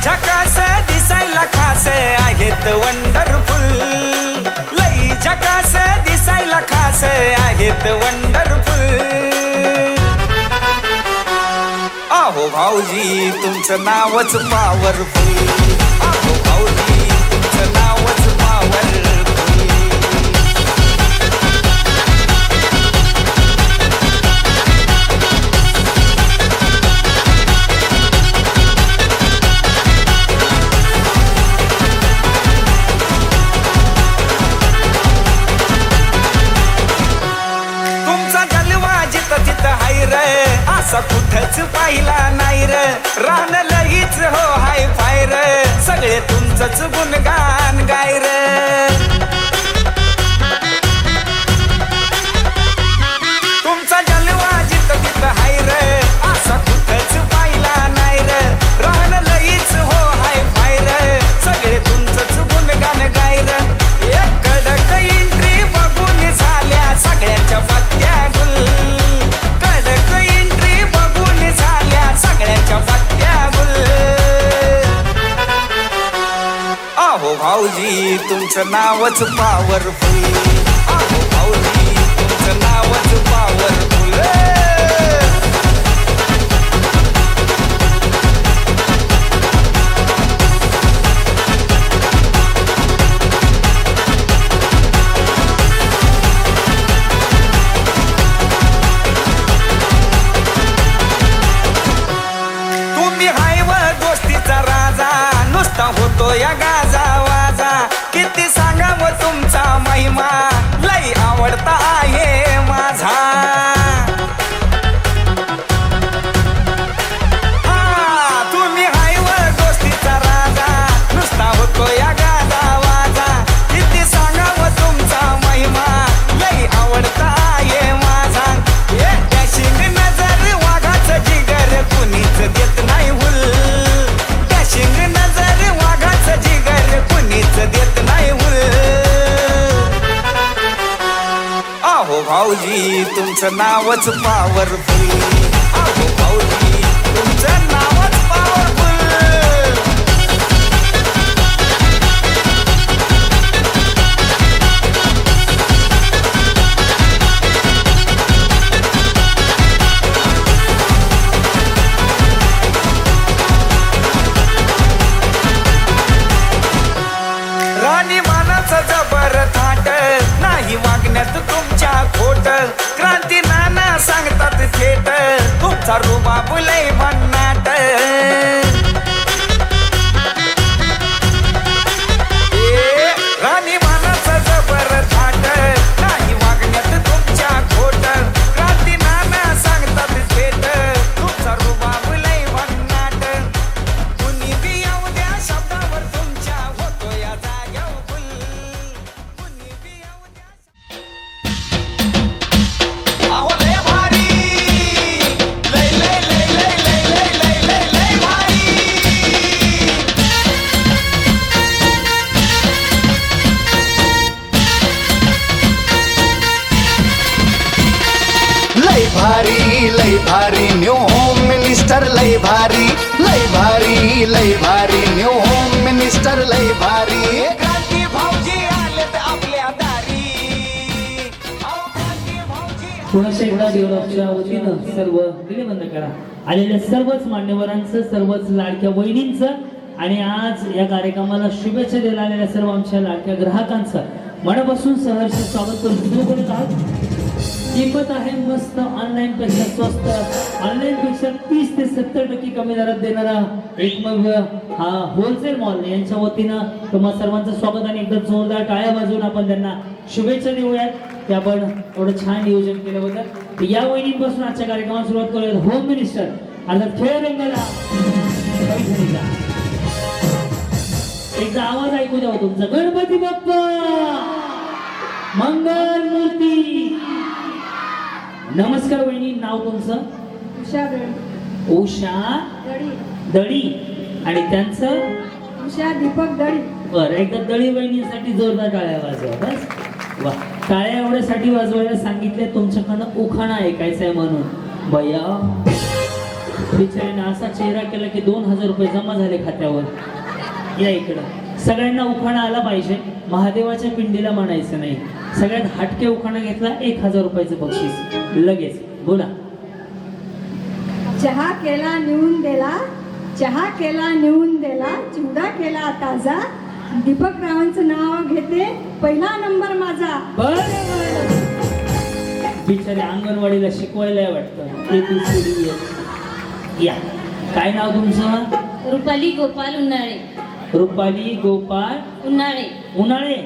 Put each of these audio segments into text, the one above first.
झकास दिसायला खास आहेत वंडरफुल, लई झकास दिसायला खास आहेत वंडरफुल. अहो भाऊजी तुमचं नावच पॉवरफुल, अहो भाऊजी तुमचं नावच पॉवरफुल. असा कुठंच पाहिला नाही र, रान लईच हो हाय फाय र, सगळे तुमचंच गुणगान गाय र. तुमचा जलवा जिथं तिथं हाय र, असा कुठंच पाहिला नाही र, रान लईच हो हाय फाय र, सगळे तुमचंच गुणगान गाय र. एक कडक एंट्री बघून झाल्या सगळ्यांच्या पत्त्या गुल, सगळ्यांच्या पत्त्या गुल. अहो भाऊजी तुमचं नावच पॉवरफुल, अहो भाऊजी तुमचं नावच पॉवरफुल. होतो या गाजा वाजा, किती सांगावं तुमचा महिमा, लई आवडता आहे माझा. हा तुम्ही हाय व गोष्टीचा राजा, नुसता होतो या गाजा वाजा, किती सांगावं तुमचा महिमा, लई आवडता आहे माझा. डॅशिंग नजर वाघाचं जिगर कुणीच देत नाही हुल, डॅशिंग नजर जिगर कुणीच देत नाही हुल. अहो भाऊजी तुमचं नावच पॉवरफुल, अहो भाऊजी तुमचं नावच पॉवरफुल. जबर थाट नाही वागण्यात तुमच्या खोट, क्रांती नाना सांगतात थेट, तुमचा रुबाब लय भन्नाट. राणी मानाचं जबर थाट नाही वागण्यात तुमच्या खोट, क्रांती नाना सांगतात थेट, तुमचा रुबाब लय भन्नाट. कुणी बी येऊ द्या शब्दावर तुमच्या होतो या जाग्यावर. लय भारी न्यू होम मिनिस्टर, लय भारी लय भारी लय भारी न्यू होम मिनिस्टर, लय भारी. क्रांती भाऊजी आलेत आपल्या दारी. पुन्हा शेकडा देवराजच्या वतीनं सर्व दिले बंद करा, आलेल्या सर्वच मान्यवरांचं, सर्वच लाडक्या बहिणींचं आणि आज या कार्यक्रमाला शुभेच्छा द्यायला आलेल्या सर्व आमच्या लाडक्या ग्राहकांचं मनापासून सहर्ष स्वागत करून किंमत आहे मस्त, ऑनलाईन पेक्षा स्वस्त, ऑनलाईन पेक्षा 30 ते 70% कमी दरात देणारा एकमेव हा होलसेल मॉल यांच्या वतीनं तुम्हा सर्वांचं स्वागत आणि एकदम जोरदार टाळ्या वाजवून आपण त्यांना शुभेच्छा देऊयात की आपण एवढं छान नियोजन केलं होतं. या वहिनीपासून आजच्या कार्यक्रमाला सुरुवात करूयात. होम मिनिस्टर अर्थात खेळ रंगाला एकदा आवाज ऐकू द्यावा तुमचा. गणपती बाप्पा मंगल मूर्ती. नमस्कार वहिनी, नाव तुमचं? उषा दळी. उषा दळी आणि त्यांचं? उषा दीपक दळी. बरं, एकदा दळी वहिनीसाठी जोरदार टाळ्या वाजवा. बस वा, टाळ्या एवढ्यासाठी वाजवायला सांगितले तुमच्याकडनं उखाणा ऐकायचा आहे म्हणून. भैया बिचारीने असा चेहरा केला की 2000 रुपये जमा झाले खात्यावर. या इकडं सगळ्यांना उखाणा आला पाहिजे. महादेवाच्या पिंडीला म्हणायचं नाही. सगळ्यात हटके उखाणा घेतला 1000 रुपयाचं बक्षीस लगेच. बोला. चहा केला नेऊन दिला, चहा केला नेऊन दिला, चिवडा केला ताजा, दीपक रावांचं नाव घेते, पहिला नंबर माझा. बरं बिचारे अंगणवाडीला शिकवायला वाटतं. या काय नाव तुमचं? रुपाली गोपाल उन्हाळे. रुपाली गोपाळ उन्हाळे. उन्हाळे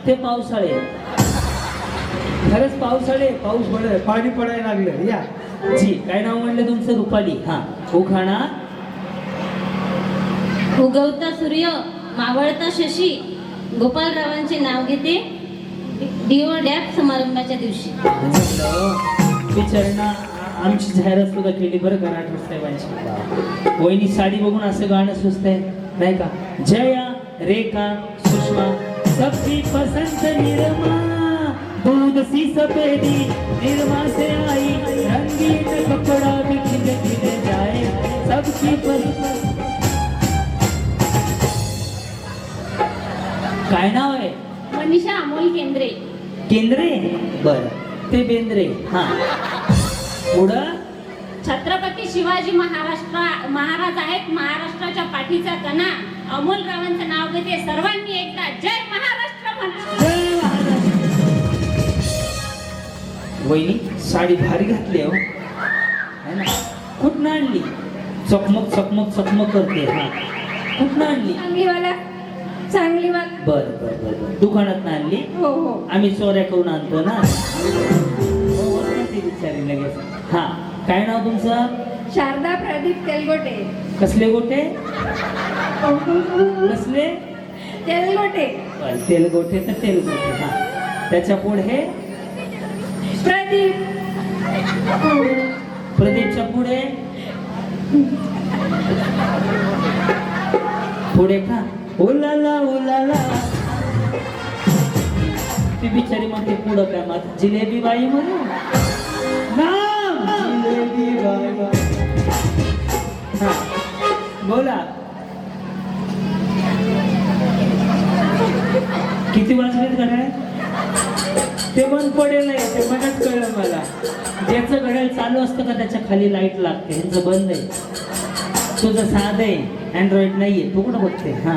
ते पावसाळे. खरंच पावसाळे. पाऊस पडाय पाणी पडायला लागलं. या जी काय नाव म्हणलं तुमचं? रुपाली. हा उखाणा. उगवता सूर्य मावळता शशी, गोपालरावांचे नाव घेते, डिओ डॅप समारंभाच्या दिवशी. बिचाऱ्यांना आमची जाहिरात सुद्धा केली बरं का राठोड साहेबांची. वहिनी साडी बघून असं गाणं सुचतंय नाही का? जया रेखा सुषमा सबकी पसंद निरमा, दूध सी सफेदी निरमा से आई, रंगीन कपड़ा भी खिले खिले जाए, सबकी पसंद. काय नाव आहे? मनीषा अमोल केंद्रे. केंद्रे. बर ते बेंद्रे. हा पुढं. छत्रपती शिवाजी महाराज आहेत महाराष्ट्राच्या पाठीचा कणा, अमोलरावांचं नाव घेते, सर्वांनी एकदा जय महाराष्ट्र म्हणा. जय महाराष्ट्र. वहिनी साडी भारी घातली हो है ना? कुठनं आणली? चकमक चकमक चकमक करते. हा कुठनं आणली? चांगली वाला. बर बर बर बर. दुकानात आणली? हो हो. आम्ही चोऱ्या करून आणतो ना. विचारी लगेच. हा काय नाव तुमचं? शारदा प्रदीप तेलगोटे. कसले गोटे? कसले? तेलगोटे. तेलगोटे तर तेलगोटे. हा त्याच्या पुढे? प्रदीप. प्रदीपच्या पुढे? पुढे का? उलाला उलाला. ती बिचारी म्हणते पुढं काय मग जिलेबी बाई म्हणून जिलेबी बाई. हा बोला. किती वाजलेत घड्याळ? ते बंद पडेल नाही ते मलाच कळलं मला. ज्याचं घड्याळ चालू असतं का त्याच्या खाली लाईट लागते. ह्यांचं बंद आहे. तुझं साधं आहे अँड्रॉइड नाहीये. तू कुठं बघते? हा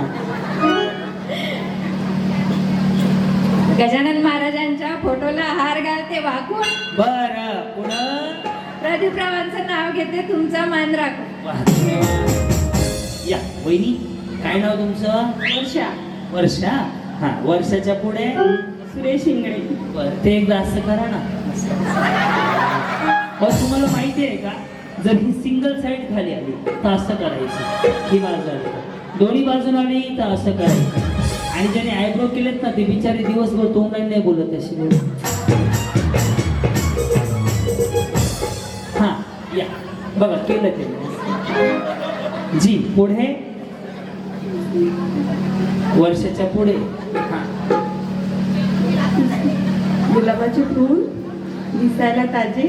गजानन महाराजांच्या फोटोला हार घालते वाकून, बर पुढं. प्रदीप रावांचं नाव घेते, तुमचा मान राखून. या वहिनी काय नाव तुमचं? वर्षा. वर्षा. हा वर्षाच्या पुढे? सुरेश इंगळे. बरं ते एकदा असं करा ना. तुम्हाला माहिती आहे का जर ही सिंगल साईड खाली आली तर असं करायचं. ही बाजू आली दोन्ही बाजून आली तर असं करायचं. आणि ज्याने आयब्रो केलेत ना ते बिचारे दिवसभर तोंडाने नाही बोलत अशी बोल. हा या बघा केलं ते. जी पुढे. वर्षाच्या पुढे. हा गुलाबाचे फूल दिसायला ताजे,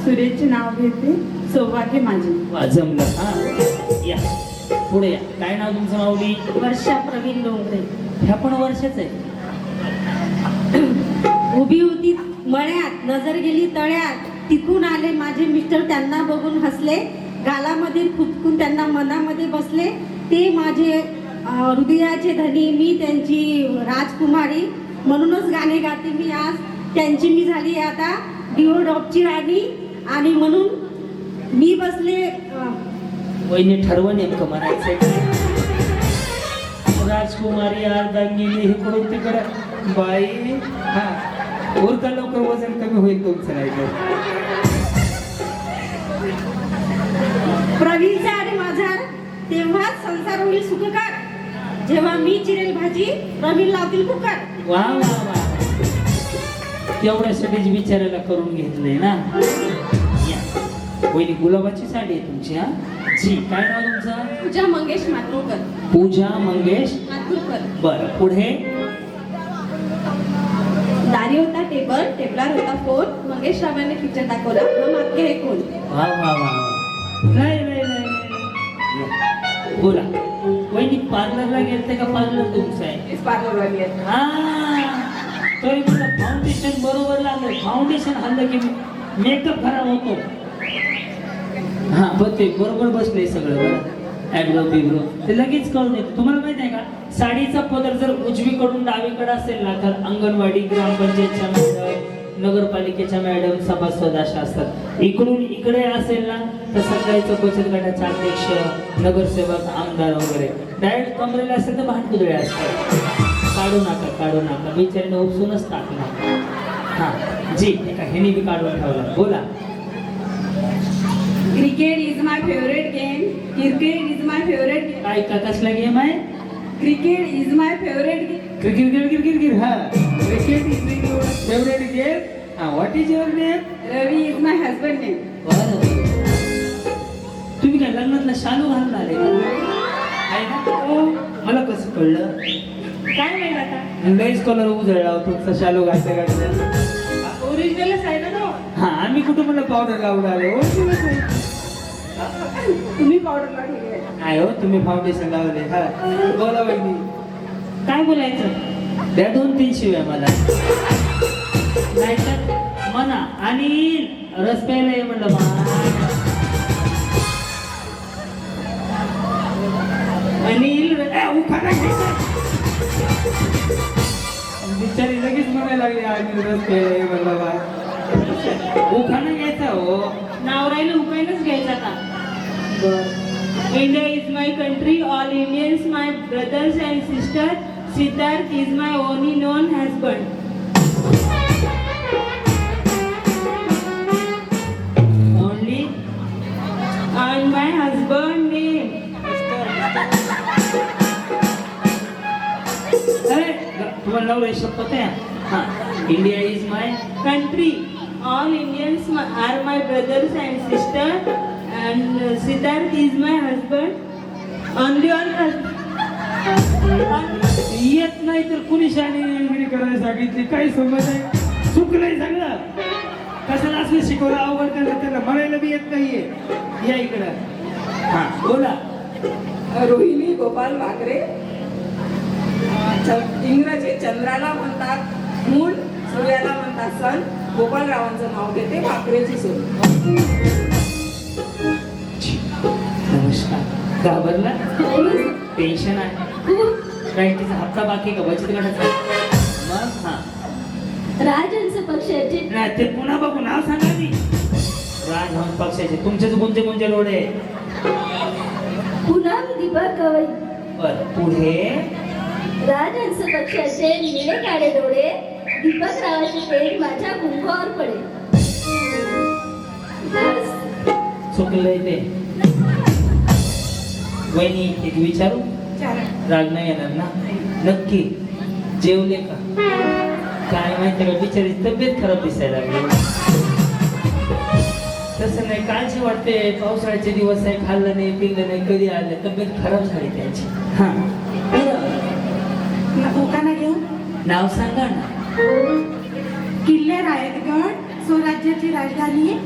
सुरेशचे नाव घेते, सौभाग्य माझे. वा जमलं. हा या पुढे या. काय नाव तुमचं माऊली? वर्षा प्रवीण डोंगरे. ह्या पण वर्षाच आहे. उभी होती मळ्यात, नजर गेली तळ्यात, तिकून आले माझे मिस्टर, त्यांना बघून हसले, गालामध्ये खुदकून त्यांना मनामध्ये बसले, ते माझे हृदयाचे धनी, मी त्यांची राजकुमारी, म्हणूनच गाणे गाते मी आज, त्यांची मी झाली आता डिओ डॉपची राणी, आणि म्हणून मी बसले. वहिनी ठरवं नेमकं म्हणायचं. राजकुमारी अर्धांगिनी इकडून तिकडं बाई. हा उरका लवकर वजन कमी होईल तुमचं नाही तर. प्रवीणचा आणि माझा तेव्हाच संसार होईल सुखकर, जेव्हा मी चिरेल भाजी प्रवीण लावतील कुकर. वा वा वा. तेवढ्यासाठीच विचारायला करून घेतलंय ना. वहिनी गुलाबाची साडी आहे तुमची. हा जी काय नाव तुमचं? पूजा मंगेश मातुरकर. पूजा मंगेश मातुरकर. बरं पुढे. दारी होता टेबल, टेबलावर होता फोन, मंगेश रावांनी पिक्चर दाखवला, हम आपके है कोण. वा वा वा. नाही. बोला वहिनी पार्लरला गेलते का पार्लर तुमचं आहे? पार्लरवाली आहे. हा तरी मला फाउंडेशन बरोबर लागलं. फाउंडेशन हल्लं की मेकअप खराब होतो. हा पण ते बरोबर बसले सगळं बरं. ॲग्रो बिग्रो ते लगेच कळून येते. तुम्हाला माहित आहे का साडीचा पदर जर उजवीकडून डावीकडे असेल ना तर अंगणवाडी ग्रामपंचायतच्या मॅडम नगरपालिकेच्या मॅडम सभासद अशा असतात. इकडून इकडे असेल ना तर सकाळीचं बचत गटाचे अध्यक्ष नगरसेवक आमदार वगैरे. डायरेक्ट कमरेला असेल तर भांडकुदळे असतात. काढू नका बिचारीने उपसूनच टाकला. हा जी एका ह्याने बी काढून ठेवला. बोला. Cricket is my favourite game. Cricket is my favourite game. काय का कसला गेम आहे? Cricket is my favourite game. Cricket हा cricket is your favourite game. हा what is your name? Ravi is my husband name. तुम्ही काय लग्नातला शालू घालणार आहे आहे ना? हो. मला कसं कळलं? काय माहित आता लईच कलर उजळला तुमचा शालू घालता घालता. ओरिजिनलच आहे ना तो. हा आम्ही कुठं मला पावडर लावून आले हो. तुम्ही पावडर लावली आहे. नाही हो तुम्ही फाउंडेशन लावले. हा बोला वहिनी. काय बोलायचं? द्या 2-3 शिव्या मला. नाहीतर म्हणा आणि रस प्यायला ये म्हणलं अनिल उखाणा घ्यायचा. बिचारी लगेच म्हणायला लागली अनिल रस प्यायला ये म्हणलं बा. उखाणा घ्यायचा हो. नाव राहिलं उपायनच घ्यायचा का? India is my country. All Indians my brothers and sister. Siddharth is my only non husband. Only And my husband name. अरे तुम्हाला नवरे शपथ आहे. हा India is my Country. All Indians are my brothers and sister. And Siddharth is my husband. Only one husband. येत नाही तर कुणी शाळेने करायला सांगितली. काही समज आहे चुकलंय सगळं. कशाला असलं शिकवलं अवघड त्यांना म्हणायला बी येत नाहीये. या इकडं. हा बोला. रोहिणी गोपाल वागरे. इंग्रजी चंद्राला म्हणतात मूल, सूर्याला म्हणतात सन. गोपालरावांचं नाव घेते. वाकरेची सून. नमस्कार. घाबरला? टेन्शन आहे. बँकेचा हप्ता बाकी का बचत गटाचा? मग हा राजहंस पक्षाचे नाही ते पुन्हा बघू नाव सांगा मी. राजहंस पक्षाचे तुमचेच कोणते लोढे? पूनम दीपक गवई. बर पुढे. राजहंस पक्षाचे निळे काळे डोळे. दीपक रावाची पेट माझ्या कुंभावर पडे. चुकलंय ते. वहिनी एक विचारू? राग नाही येणार ना? नक्की जेवले का? काय माहिती का बिचारी तब्येत खराब दिसायला लागली. तसं नाही काळजी वाटते. पावसाळ्याचे दिवस आहे. खाल्लं नाही पिल्लं नाही कधी आलं तब्येत खराब झाली त्यांची. हा उखाणा घेऊ. नाव सांगा ना. किल्ले रायगड स्वराज्याची राजधानी.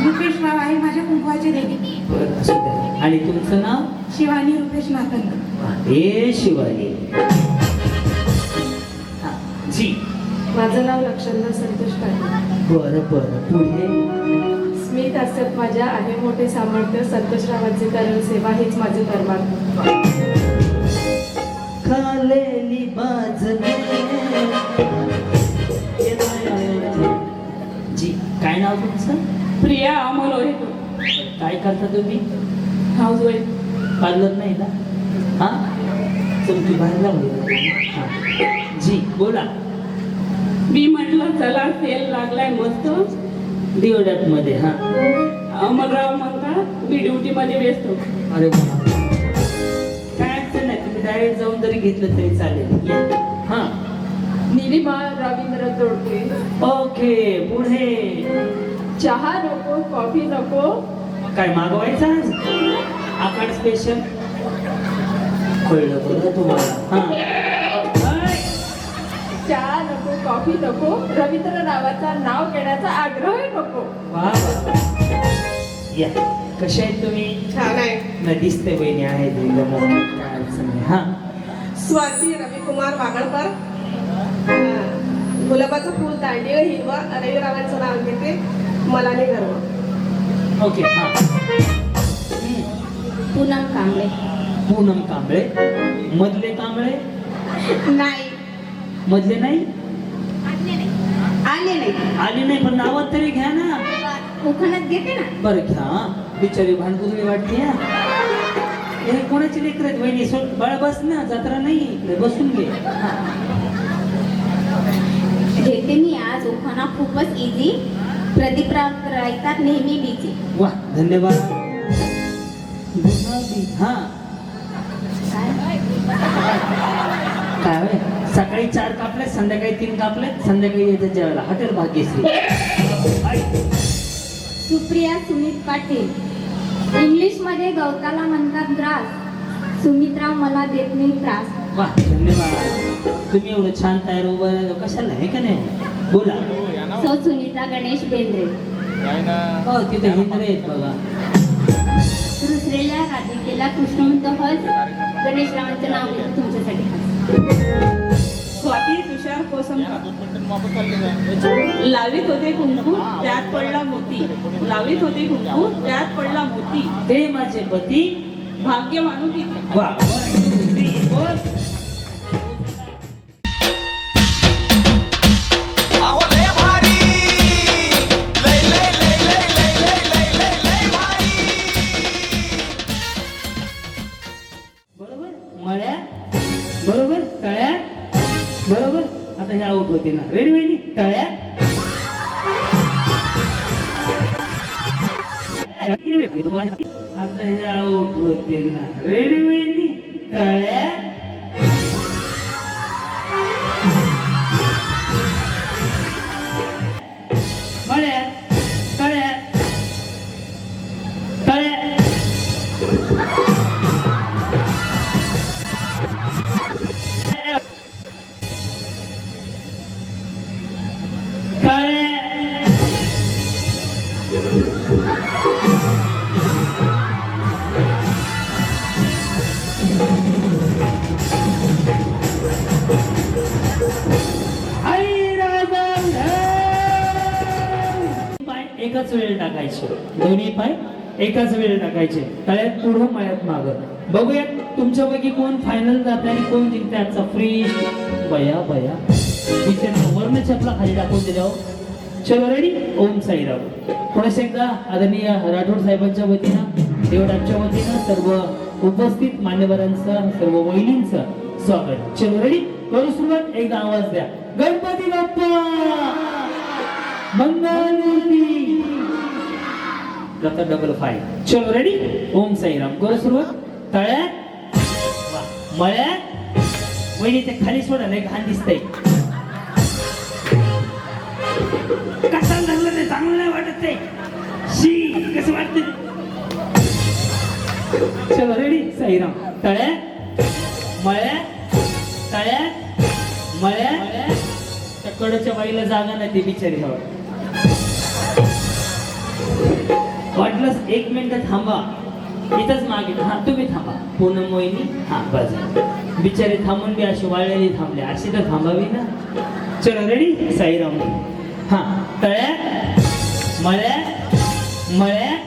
रुपेश राव आहे माझ्या कुंकवाचे देवी. बरं असू द्या. आणि तुमचं नाव? शिवानी रुपेश नातंग. हे शिवाजी. हा जी. माझं नाव लक्षंदा संतोष पाटील. बरं पुढे. स्मित असत माझ्या आहे मोठे सामर्थ्य. संतोषरावांचे करण सेवा हेच माझे परमार्थ. खालेली बाजने. जी काय नाव तुमचं? प्रिया अमोल ओरेकर. काय करता तुम्ही? House wife. पार्लर नाही ना? हा तुमची बाहेरला हा जी बोला. मी म्हटलं चला सेल लागलाय मस्त. डिओडॅट मध्ये. हा अमोलराव म्हणतात मी ड्युटी मध्ये व्यस्त. अरे वा. काय अडचण नाही तुम्ही डायरेक्ट जाऊन जरी घेतलं तरी चालेल. या. हा निलिमा रवींद्र तोडके. ओके पुढे. चहा नको कॉफी नको. काय मागवायचं आज? आकाड स्पेशल. कळलं बरं तुम्हाला. हा चहा नको कॉफी नको. रवींद्र रावाचं नाव घेण्याचा आग्रह नको. वा वा. या कशा आहेत तुम्ही? छान आहे. ना दिसते बहिणी आहेत एकदम काय अडचण नाही. हा स्वाती रविकुमार वागळकर. गुलाबाचं फूल दांडी हिरवं रविरावांचं नाव घेते. मला नाही गर्व. ओके. हा पूनम कांबळे. पूनम कांबळे. मधले कांबळे? नाही, मधले नाही आले नाही. आले नाही पण नावात तरी घ्या ना. कोकणात घेते ना. बरं घ्या. बिचारी भांडकुदळी वाटते. हे कोणाची लेकर आहेत वहिनी? बाळा बस ना, जत्रा नाही इकडे, बसून घे. हा. घेते मी आज उखाणा खूपच इझी. प्रदीप रायतात नेहमी बिझी. वा धन्यवाद. गुलाबी. हा काय होय? सकाळी 4 कापले, संध्याकाळी 3 कापले, संध्याकाळी येते जेवायला. हॉटेल भाग्यश्री. सुप्रिया सुमित पाटील. इंग्लिश मध्ये गवताला म्हणतात ग्रास. सुमित्रा मला देत नाही त्रास. वा धन्यवाद. तुम्ही एवढं छान तयार उभं राहिलं, कशाला आहे का नाही? बोला. सौ सुनीता गणेश बेंद्रे. हो तिथे हिंद्रे आहेत बघा. दुसऱ्याला राधिकेला कृष्णवंत हस. गणेशरावांचं नाव घेतो तुमच्यासाठी. स्वाती तुषार कोसमकर. लावित होते कुंकू त्यात पडला मोती. लावित होते कुंकू त्यात पडला मोती. ते माझे पती भाग्य मानू किती. वा. बोल. अहो लय भारी, लय लय लय लय लय लय लय लय लय भारी. बरोबर मळ्या, बरोबर तळ्या, बरोबर. आता हे आउट होते ना. रेडी वहिनी? तळ्या. आता हे आउट होते ना. रेडी वहिनी? तळ्या. मळ्या, तळ्या, तळ्या. एकाच वेळ टाकायचे. दोन्ही पाय एकाच वेळ टाकायचे. तळ्यात पुढं मळ्यात मागं. बघूया तुमच्यापैकी कोण फायनल जाते आणि कोण जिंकते आजचा फ्री. बया बया वर्ण चपला खाली टाकून दिल्यावर. चलो रेडी? ओम साईराम. पुन्हा एकदा आदरणीय राठोड साहेबांच्या वतीनं, देवडाच्या वतीनं सर्व उपस्थित मान्यवरांचं, सर्व वहिनींचं स्वागत. चलो रेडी? करू सुरुवात. एकदा आवाज द्या. गणपती बाप्पा मंगलमूर्ती. आता डबल 5. चलो रेडी? ओम साईराम. करू सुरुवात. तळ्यात, मळ्यात. वहिनी ते खाली सोडा, नाही घाण दिसतंय. कशाला लागलं ते? चांगलं नाही वाटत ते. शी कसं वाटत? चलो रेडी? साईराम. तळ्यात, मळ्यात, तळ्यात, मळ्यात. त्या कडच्या बाईला जागा नाही, ती बिचारी हवं. वाटलंच 1 मिनिट थांबा, इथंच मागे. हा तुम्ही थांबा. पूनम मोहिनी. हा बस. बिचारी थांबून बी अशी वाळलेली थांबले, अशी तर थांबावी ना. चलो रेडी? साईराम. हा तळ्यात, मळ्यात, मळ्यात.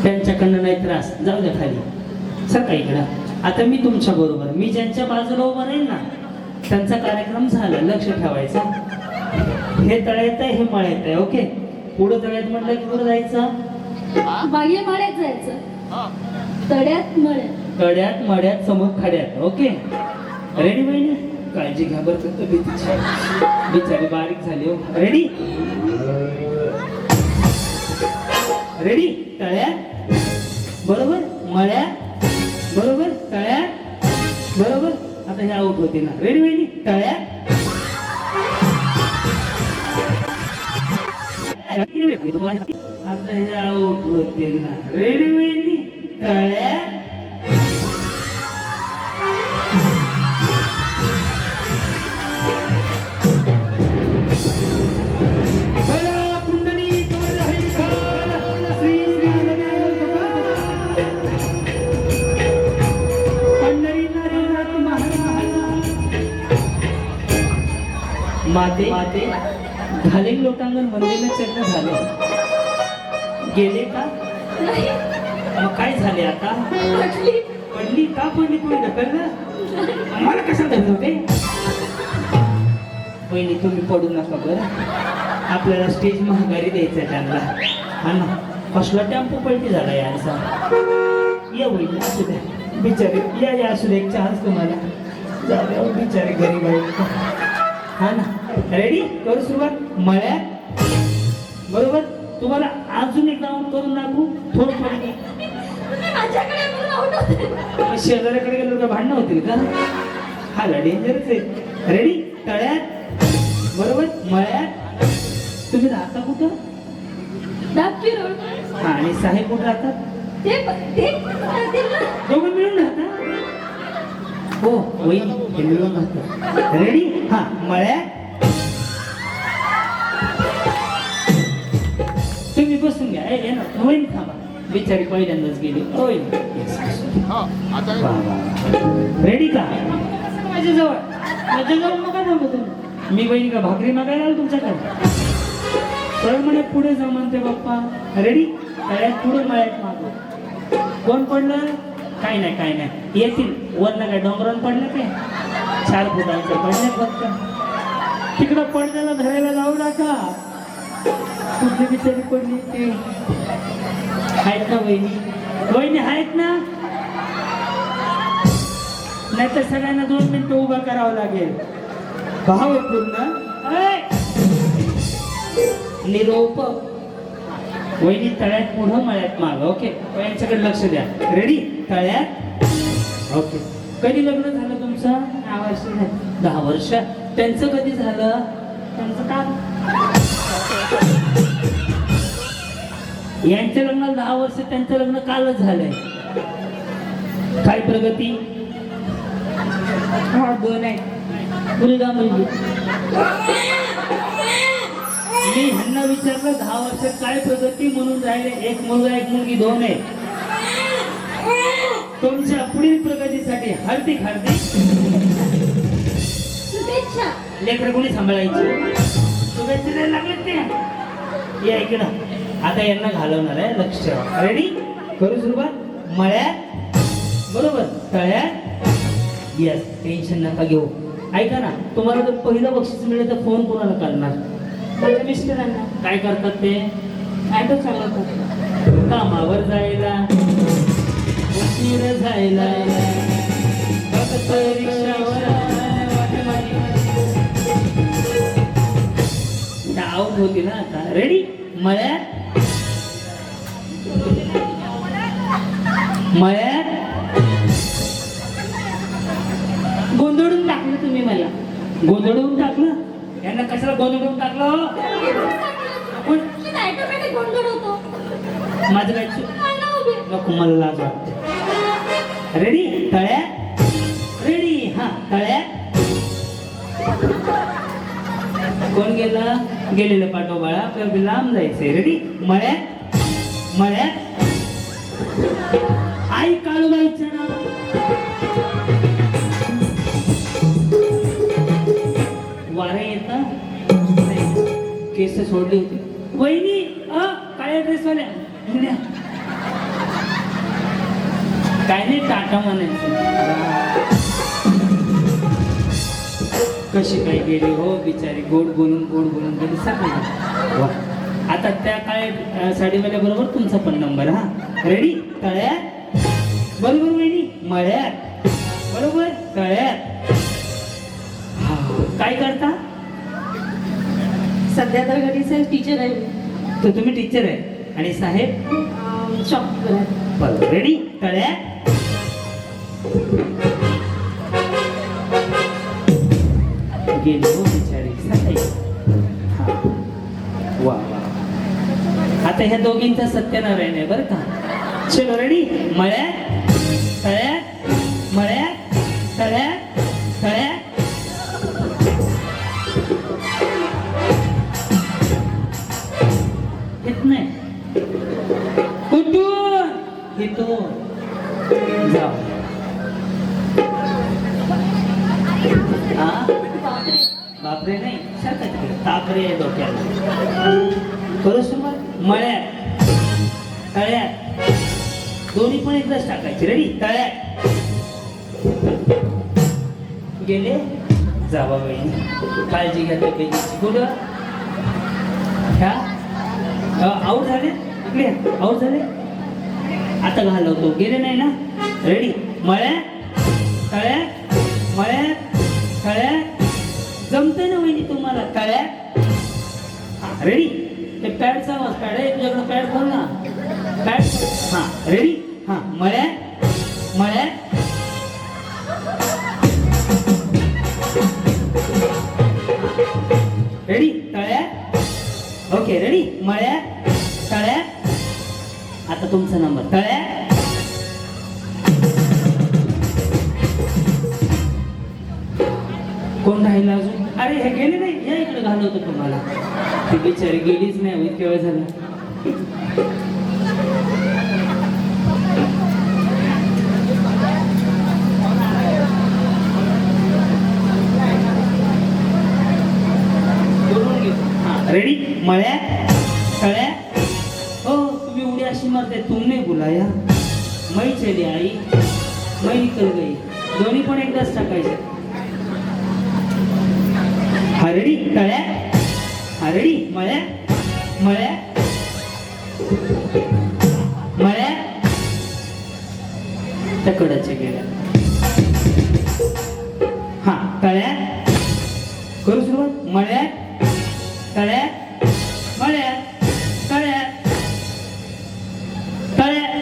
त्यांच्याकडनं नाही त्रास, जाऊ द्या खाली. सर काही इकडं. आता मी तुमच्या बरोबर, मी ज्यांच्या बाजूला उभं राहील ना, त्यांचा कार्यक्रम झाला. लक्ष ठेवायचं. हे तळ्यात आहे, हे मळ्यात आहे. ओके. पुढं तळ्यात म्हटलं की पुढं जायचं. बाह्य मळ्यात जायचं. तड्यात मळ्यात. तळ्यात, मळ्यात, समोर खड्यात. ओके. रेडी बहिणी? काळजी घ्या बरं. तब्येतीची बिचारी बारीक झाली. हो रेडी? रेडी? तळ्यात, बरोबर, मळ्यात, बरोबर, तळ्यात, बरोबर. आता हे आउट होते ना. रेडी बहिणी? तळ्यात. आता हे आउट होते ना. रेडी बहिणी? तळ्यात. माते घालीन लोटांगण मंदिरला चरण झालं. गेले का? नाही मग काय झाले आता? म्हटली पडली का? पडली कोणी ढकललं? मला कसं धरलं होते? वहिनी तुम्ही पडू नका बरं. आपल्याला स्टेज महागारी द्यायचं त्यांना. हा ना, कसला टेम्पो पलटी झाला यांचा. या वहिनी असू द्या बिचारे, या असू द्या. एक चान्स तुम्हाला जाऊ बिचारे गरीब आहेत. हा ना, रेडी करू सुरुवात. मळ्यात बरोबर. तुम्हाला अजून एक राऊंड करून दाखवू. थोडं तुम्ही माझ्याकडे बघून आवडत शेजाऱ्याकडे गेलो का भांडणं होतील का? हा डेंजरच आहे. रेडी तळ्यात बरोबर. मळ्यात. तुम्ही राहता कुठं? दाबकी रोड हा, आणि साहेब कुठं राहतात? ते राहतील ना. दोघं मिळून राहता? हो वहिनी हे मिळून राहतात. रेडी हा मळ्यात. तुम्ही बसून घ्या. ए ना वहिनी थांबा, बिचारी पहिल्यांदाच गेली. रेडी का? माझ्याजवळ नका थांबू तुम्ही. मी बहिणी का भाकरी मागायला आलो तुमच्याकडे? सरळ म्हणे पुढे जा म्हणते बाप्पा. रेडी तळ्यात पुढे मळ्यात मागो. कोण पडलं? काय नाही काय नाही, येतील. वरनं काय डोंगरावर पडलं काय? 4 फुटांचं पडलं फक्त. तिकडं पडल्याला धरायला जाऊ नका. कुठली बिचारी पडली ते आहेत ना वहिनी? वहिनी आहेत ना? नाही तर सगळ्यांना 2 मिनिटं उभा करावं लागेल. भाव आहे पूर्ण. निरोप. वहिनी तळ्यात पुढं मळ्यात माग. ओके, यांच्याकडे लक्ष द्या. रेडी तळ्यात. ओके. कधी लग्न झालं तुमचं? 10 वर्ष झाली. 10 वर्ष. त्यांचं कधी झालं? त्यांचं काम यांच्या लग्नाला 10 वर्ष, त्यांचं लग्न कालच झालंय. काय प्रगती? 2 आहे. मुलगा मुलगी? मी ह्यांना विचारलं 10 वर्षात काय प्रगती, म्हणून राहिले 1 मुलगा 1 मुलगी 2 आहे. तुमच्या पुढील प्रगतीसाठी हार्दिक हार्दिक शुभेच्छा. लेकरं कोणी सांभाळायची? शुभेच्छा द्यायला लागलेत ते. या इकडं. आता यांना घालवणार आहे, लक्ष ठेवा. रेडी करू सुरुवात. मळ्यात बरोबर. तळ्यात. यस, टेन्शन नका घेऊ. ऐका ना, तुम्हाला जर पहिलं बक्षीस मिळेल तर फोन कोणाला करणार? माझ्या मिस्टरांना. काय करतात ते? ॲटो चालवतात. कामावर जायला, उशीर जायला, फक्त रिक्षावर आऊट होती ना आता. रेडी मळ्यात. मळ्यात. गोंधळून टाकलं तुम्ही मला. गोंधळून टाकलं? यांना कशाला गोंधळून टाकलं? कोण? ऑटोमॅटिक गोंधळ होतो. माझं काय चूक? नको, मला लाज वाटते. रेडी तळ्यात. रेडी हा तळ्यात. कोण गेला? गेलेलं पाठोबाळा. आपल्याला लांब जायचंय. रेडी मळ्यात. मळ्यात. आई काळूबाईचं नाव. वारे येतं. केस सोडली होती वहिनी. काळ्या ड्रेसवाल्या काय नाही, टाटा म्हणायचं. कशी काय गेली हो बिचारी. गोड बोलून गेली सगळं. वा. आता त्या काळ्या साडीवाल्या बरोबर तुमचा पण नंबर. हा रेडी तळ्यात बरोबर. वहिनी मळ्यात बरोबर. तळ्यात. काय करता? सध्या तर घरीच टीचर आहे. तर तुम्ही टीचर आहे आणि साहेब शॉपकीपर आहे. बरोबर. रेडी तळ्यात. गेली हो बिचारी सकाळी. हा. वा वा. आता ह्या दोघींचा सत्यनारायण आहे बरं का. चलो रेडी मळ्यात. तळ्यात. मळ्यात. तळ्यात. तळ्यात. येत नाही. कुठून? इथून. जाऊ. हा? बापरे नाही सारखं तिकडे तापरे आहे डोक्याला. करू सुरुवात. मळ्यात तळ्यात दोन्ही पण एकदाच टाकायचे. रेडी. तळ्यात गेले जावा वहिनी काळजी घ्या तब्येतीची. कुठं ह्या आऊट झाले इकडे आऊट झाले. आता घालवतो. गेले नाही ना. रेडी. मळ्यात तळ्यात मळ्यात तळ्यात. जमते ना वहिनी तुम्हाला. तळ्यात. रेडी. ते पॅडचा आवाज पॅड आहे तुझ्याकडं. पॅड खोल ना. पॅड. हा रेडी. हा मळ्यात मळ्यात रेडी. तळ्यात. Okay ready. मळ्यात तळ्यात. आता तुमचा नंबर. तळ्यात कोण राहिला अजून. अरे हे गेले नाही. या इकडे घालवतो तुम्हाला. ती बिचारी गेलीच नाही. इतक्या वेळ झाला. रेडी. मळ्यात तळ्यात. हो तुम्ही उडी अशी मारते. तुमने बुलाया मै चली आई मै निकल गई. दोन्ही पण एकदाच टाकायचे. हा रेडी. तळ्यात. हा रेडी. मळ्यात मळ्यात मळ्यात. त्या कडाच्या गेल्या. हा तळ्यात. करू सुरुवात. मळ्यात तळ्यात मळ्यात तळ्यात तळ्यात.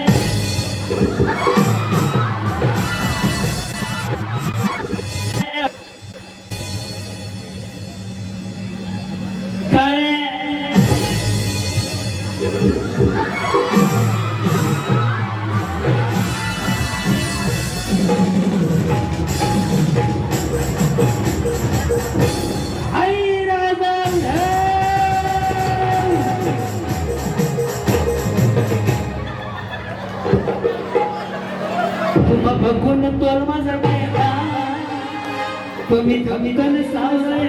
बघून तोल माझा बेटा तुम्ही कमी कमी सावळे.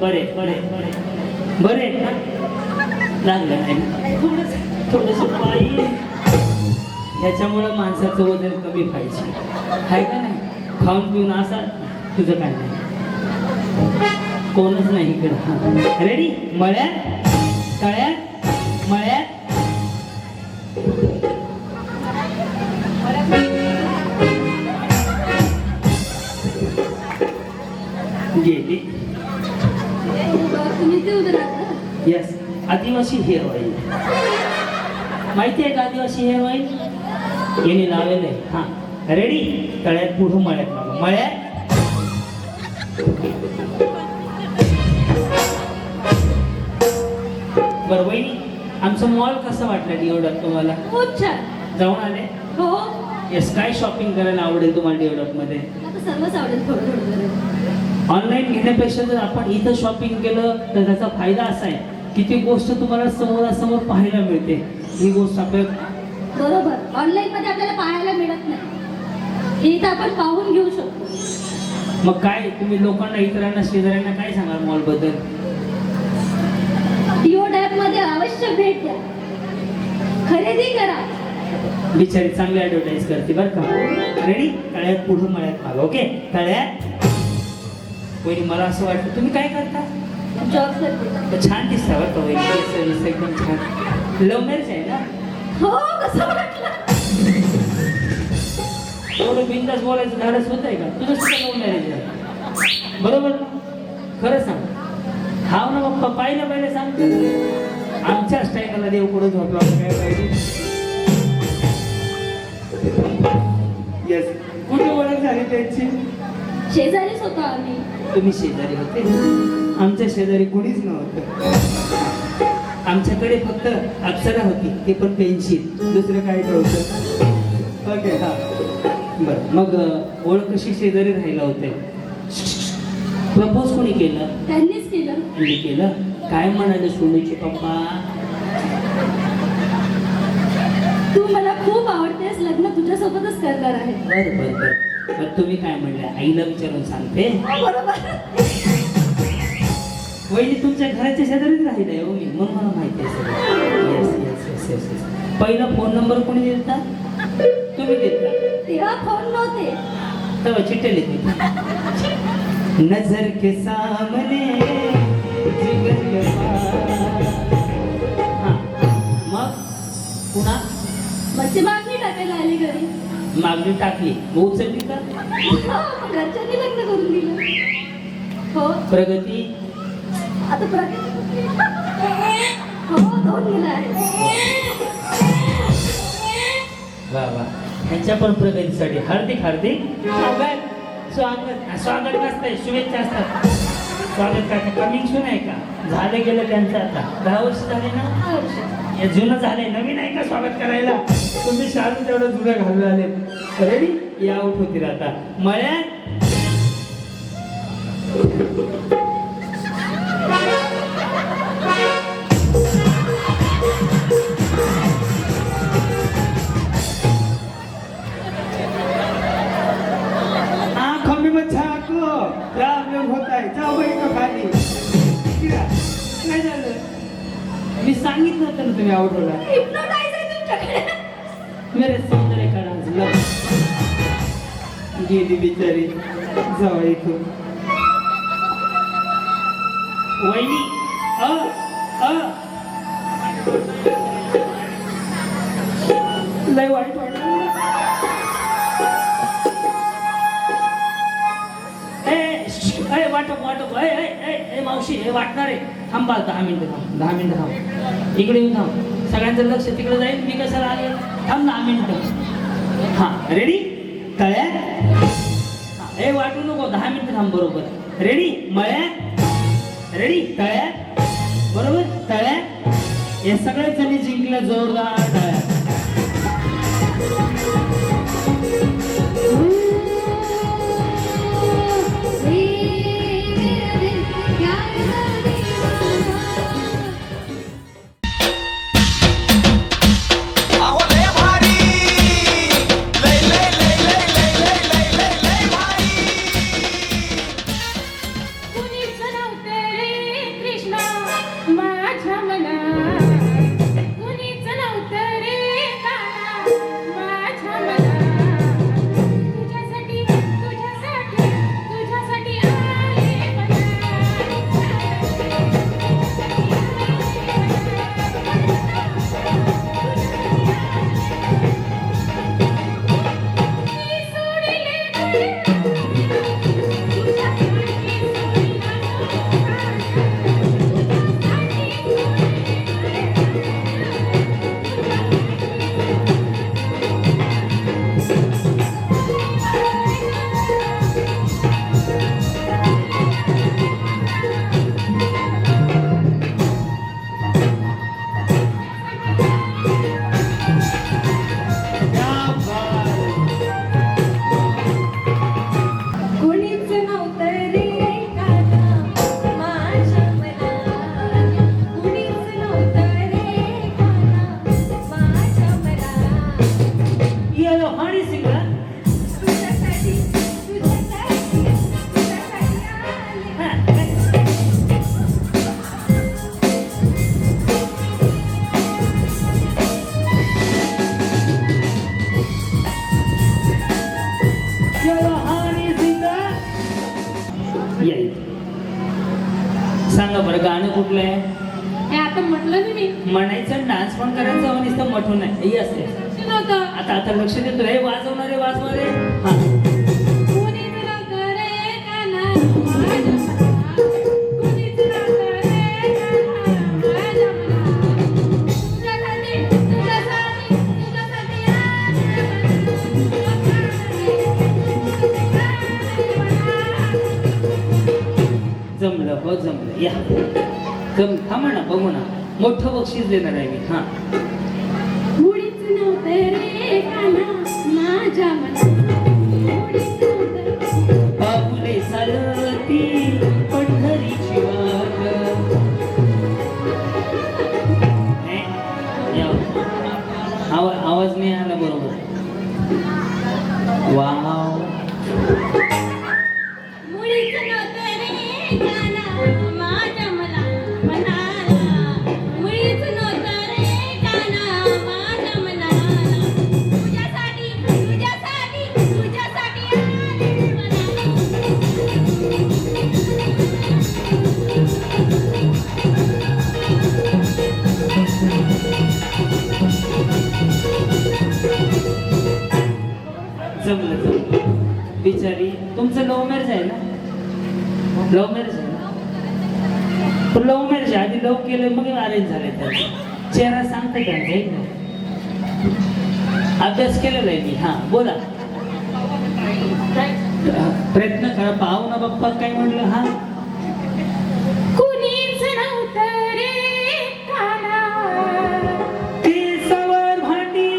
बरे बरे बरे बरे लागलं नाही थोडस पायी. ह्याच्यामुळं माणसाचं वजन कमी पाहिजे. आहे का नाही. खाऊन पिऊन असा तुझं काय नाही. कोणच नाही इकडं. रेडी. मळ्यात तळ्यात मळ्यात गेली. येस. आदिवासी हेअर ऑइल माहिती आहे का. आदिवासी हेअर ऑइल याने लावलेलं आहे. हा रेडी. तळ्यात पुढं मळ्यात मागं. मळ्यात बरं वहिनी आमचा मॉल कसा वाटला डिओडॉट तुम्हाला. खूप छान. जाऊन आले. हो येस. काय शॉपिंग करायला आवडेल तुम्हाला डिओडॉट मध्ये. आता सर्वच आवडेल. थोडं थोडं. ऑनलाईन घेण्यापेक्षा जर आपण इथं शॉपिंग केलं तर त्याचा फायदा असा आहे की ती गोष्ट तुम्हाला समोरासमोर पाहायला मिळते. ही गोष्ट आपल्याला बरोबर. ऑनलाईन मध्ये आपल्याला पाहायला मिळत नाही. इथं आपण पाहून घेऊ शकतो. मग काय तुम्ही लोकांना इतरांना शेजाऱ्यांना काय सांगाल मॉल बद्दल. डिओडॅप मध्ये अवश्य भेट द्या. खरेदी करा. बिचारी चांगली ऍडव्हर्टाईज करते बरं का. रेडी. तळ्यात पुढं मळ्यात मागं. ओके. तळ्यात. वहिनी मला असं वाटतं तुम्ही काय करता. जॉब करते. छान दिसता बरं का वहिनी. सर्विस एकदम छान. लव्ह मॅरेज आहे ना. हो कसं वाटलं. एवढं बिंदास बोलायचं धाडस होत आहे का. तुझं सुद्धा लव्ह मॅरेज आहे बरोबर. खरं सांग. हाव ना बाप्पा. पाहिलं पाहिलं सांग. आमच्या स्टाईलला देव पुढे झोपला काय पाहिजे. येस. कुठे ओळख झाली त्यांची. शेजारीच होतो आम्ही. तुम्ही शेजारी होते. आमच्या शेजारी कुणीच नव्हतं. आमच्याकडे फक्त अप्सरा होती. ते पण पेन्सिल. दुसरं काय नव्हतं. ओके. हा बरं. मग ओळख कशी शेजारी राहिला होते. प्रपोज कोणी केलं. त्यांनीच केलं. त्यांनी केलं. काय म्हणाले सोनूचे पप्पा. तू मला खूप आवडतेस. लग्न तुझ्यासोबतच करणार आहे. बरं बरं बरं. तर तुम्ही काय म्हणले आईला विचारून सांगते. वहिनी तुमच्या घराच्या शेजारीच राहिलाय हो मी, म्हणून मला माहिती आहे सगळं. Yes yes yes yes yes. पहिला फोन नंबर कोणी देता? तुम्ही देता. तेव्हा फोन नव्हते. तेव्हा चिठ्ठ्या लिहिते. नजर के सामने जिगर के पास. हां मग पुन्हा म्हणजे मागणी टाकायला आली घरी. मागणी टाकली मग उचलली का? मग घरच्यांनी लग्न करून दिलं. हो प्रगती आता प्रगती. हो 2 मुलं आहेत. वा वा त्यांच्या पण प्रगतीसाठी हार्दिक हार्दिक स्वागत स्वागत. स्वागत नसतंय शुभेच्छा असतात. स्वागत काय कमिंग सून आहे का? झालं गेलं त्यांचं आता 10 वर्ष झाले ना. 10 वर्ष. हे जुनं झालंय नवीन आहे का स्वागत करायला? तुम्ही शाळेत तेवढं जुनं घालून आले. रेडी या आउट होतील आता मळ्यात. आंखों में मत झाको, राम लोग होता है, जाओ बाई तो खाली. काय झालं? मी सांगितलं होतं ना तुम्ही आउट होला. Hypnotize आहे तुमच्याकडे. मेरे सौंदर्य का राज लव. गेली बिचारी जाऊ इथून. वहिनी लय वाईट वाटलं. वाटप मावशी हे वाटणार आहे. थांबा 10 मिनिटं 10 मिनिटं थांब. इकडे येऊन थांब. सगळ्यांचं लक्ष तिकडे जाईल. मी कशाला आले? थांब 10 मिनिटं. हां रेडी तळ्यात. हे वाटू नको 10 मिनिटं थांब. बरोबर रेडी मळ्यात. रेडी तळ्यात. बरोबर तळ्यात. हे सगळ्याच जणी जिंकल्या जोरदार तळ्यात. अहो लय भारी, लय लय लय लय लय लय लय लय लय भारी. कुणीच नव्हते रे कृष्णा माझ्या मनात. कुणीच नव्हतं रे काना माझ्या मनात. तुझ्यासाठी तुझ्यासाठी तुझ्यासाठी आले मनात. मी सोडिले कोणीच नव्हतं रे काना माझ्या मनात. कोणीच नव्हतं रे काना माझ्या मनात. येलो हाणी सिंगला. तुझ्यासाठी तुझ्यासाठी तुझ्यासाठी आले. येलो हाणी सिंगला. या इथे. सांगा बरं गाणं कुठलं आहे? हे आता म्हटलं ना मी म्हणायचं डान्स पण करायचं हवं नुसतं मठून आहे. हे असते नव्हतं. आता लक्ष देतो. हे वाजवणारे वाजवणारे. हा कुणीच नव्हतं रे काना माझ्या मनात. कुणीच नव्हतं रे काना माझ्या मनात. तुझ्यासाठी तुझ्यासाठी तुझ्यासाठी जमलं हो जमलं. या थांबा ना बघू ना. मोठं बक्षीस देणार आहे मी. हा कुणीच नव्हतं रे काना माझ्या मनात. कुणीच नव्हतं. बाबुले चालती पंढरीची वाट. आवाज नाही आला बरोबर. वाव रे काना माझ्या मनाला मुळीच नव्हता रे काना माझ्या मनाला तुझ्यासाठी तुझ्यासाठी तुझ्यासाठी आले जमलं जमलं बिचारी. तुमचं लव्ह मॅरेज आहे ना? लव्ह मॅरेज आहे ना? पण लव्ह मॅरेज आधी लव्ह केलं मग अरेंज झाले. त्याचा चेहरा सांगता त्यांचा एक ना. अभ्यास केलेला आहे मी. हा बोला. प्रयत्न करा. पाहू ना बाप्पा काय म्हणलं. हा कुणीच नव्हतं रे काना केसावर भांडी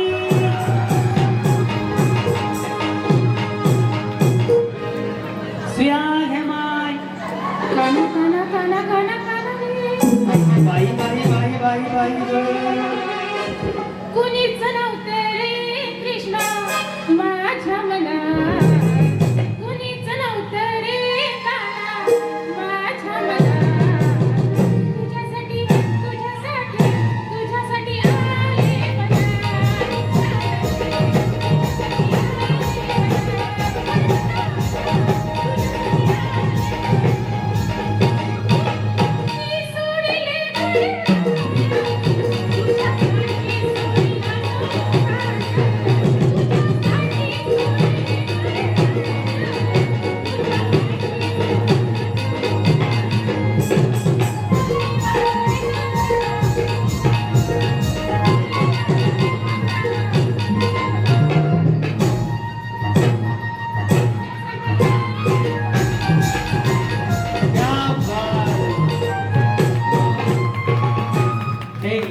सुया घे माय काना काना काना काना काना रे बाई बाई बाई बाई बाई बाई. कुणीच नव्हतं रे कृष्णा माझ्या मनात कुणीच नव्हतं रे काना माझ्या मनात तुझ्यासाठी तुझ्यासाठी तुझ्यासाठी आले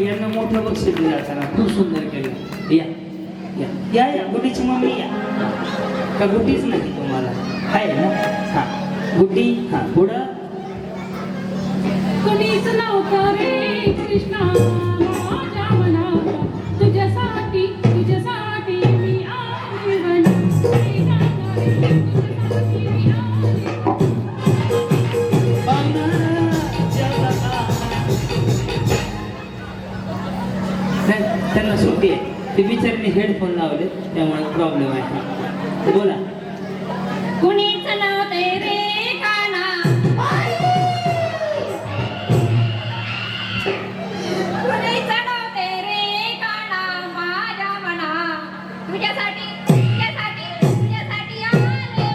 यांना मोठं बक्षीस दिलं जाताना. खूप सुंदर केलं. या या या या गुटीची मम्मी या. का गुटीच नाही तुम्हाला आहे ना? हा गुटी. हा पुढं. कुणीच नव्हतं रे कृष्णा माझ्या मनात तुझ्यासाठी तुझ्यासाठी मी आले त्यांना सुट्टी आहे. ते बिचारीने हेडफोन लावले त्यामुळे प्रॉब्लेम आहे. बोला. कुणीच नव्हते रे काना कुणीच नव्हते रे काना माझ्या मनात तुझ्यासाठी तुझ्यासाठी तुझ्यासाठी आले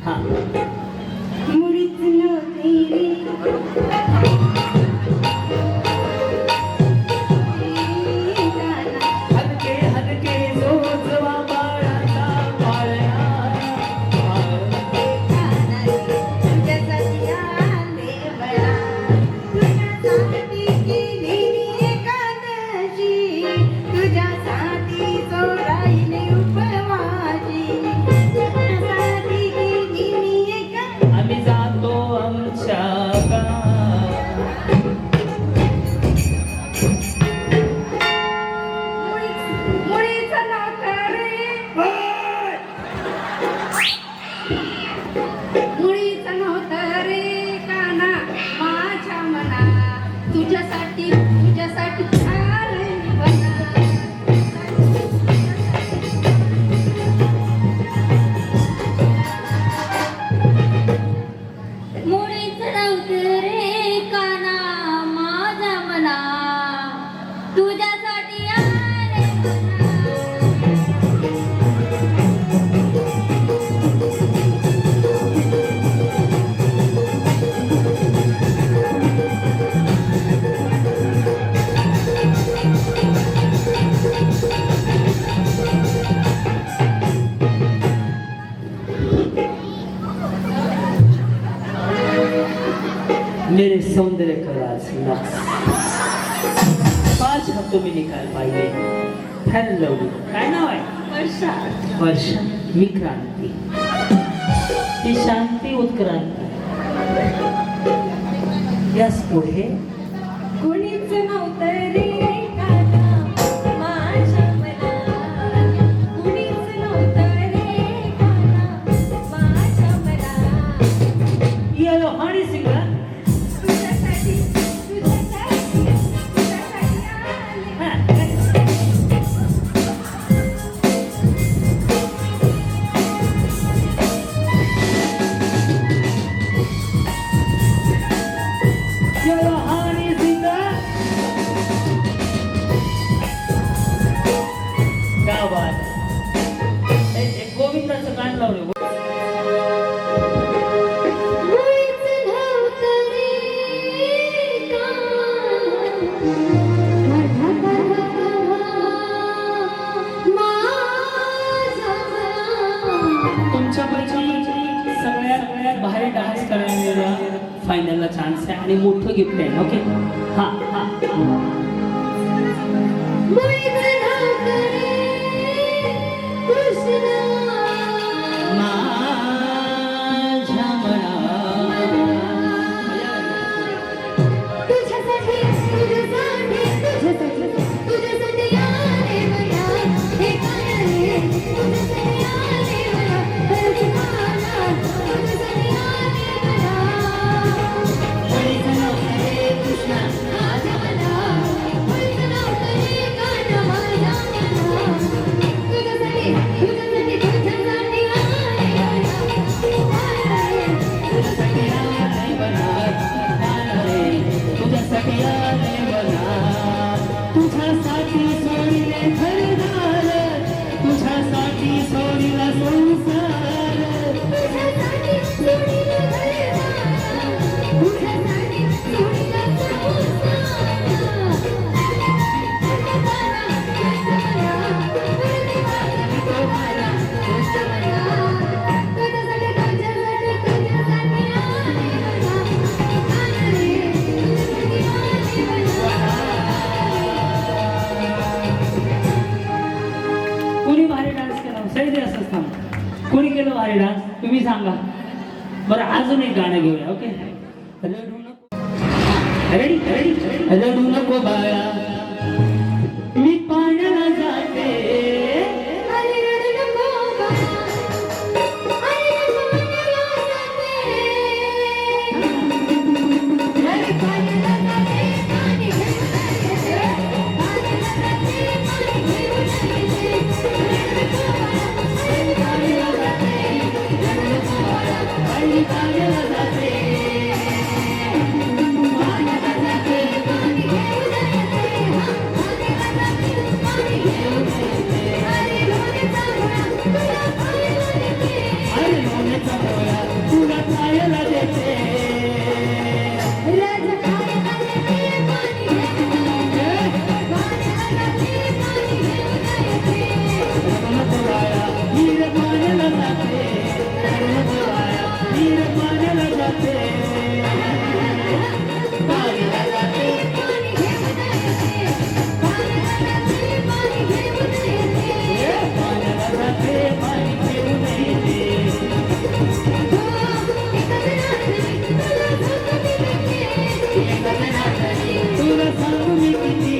हा मुळीच नव्हते रे हलके हलके जोजवा बाळाचा पाळणा. तुझ्यासाठी आले बळा तुझ्यासाठी केली एकादशी तुझ्यासाठी सोडायले उपवाशी तुझ्यासाठी केली एकादशी आम्ही जातो आमच्या मुळीच नव्हतं रे मुळीच नव्हतं रे काना माझ्या मना तुझ्यासाठी तुझ्यासाठी आले बना. मुळीच नव्हते रे काना माझ्या मना तुझ्यासाठी आले मेरे सौंदर्य का राज नक्श 5 हफ्तों में निकाल पाइए. Fan lovely. काय नाव आहे? वर्षा वर्षा. मी क्रांती. ही शांती उत्क्रांती. यास पुढे कुणीच नव्हतं रे काना माझ्या मना सगळ्यात भारी डान्स करायला फायनलला चान्स आहे आणि मोठं गिफ्ट आहे. ओके हा हा माझ्या तुझ्यासाठी सोडीले घरदार, तुझ्यासाठी सोडीला संसार, तुझ्यासाठी सोडीला घरदार, तुझ्यासाठी सोडीला कोणी भारी डान्स केला सही दे असं सांग. कोणी केलं भारी डान्स तुम्ही सांगा बरं. अजून एक गाणं घेऊया. Okay ready ready. रडू नको बाळा मी पाण्याला जाते, तुला खायला देते, हीर पाण्याला जाते, हीर पाण्याला जाते, पाण्याला जाते, पाण्याला जाते, पाणी घेऊन येते. तुला सांगू मी किती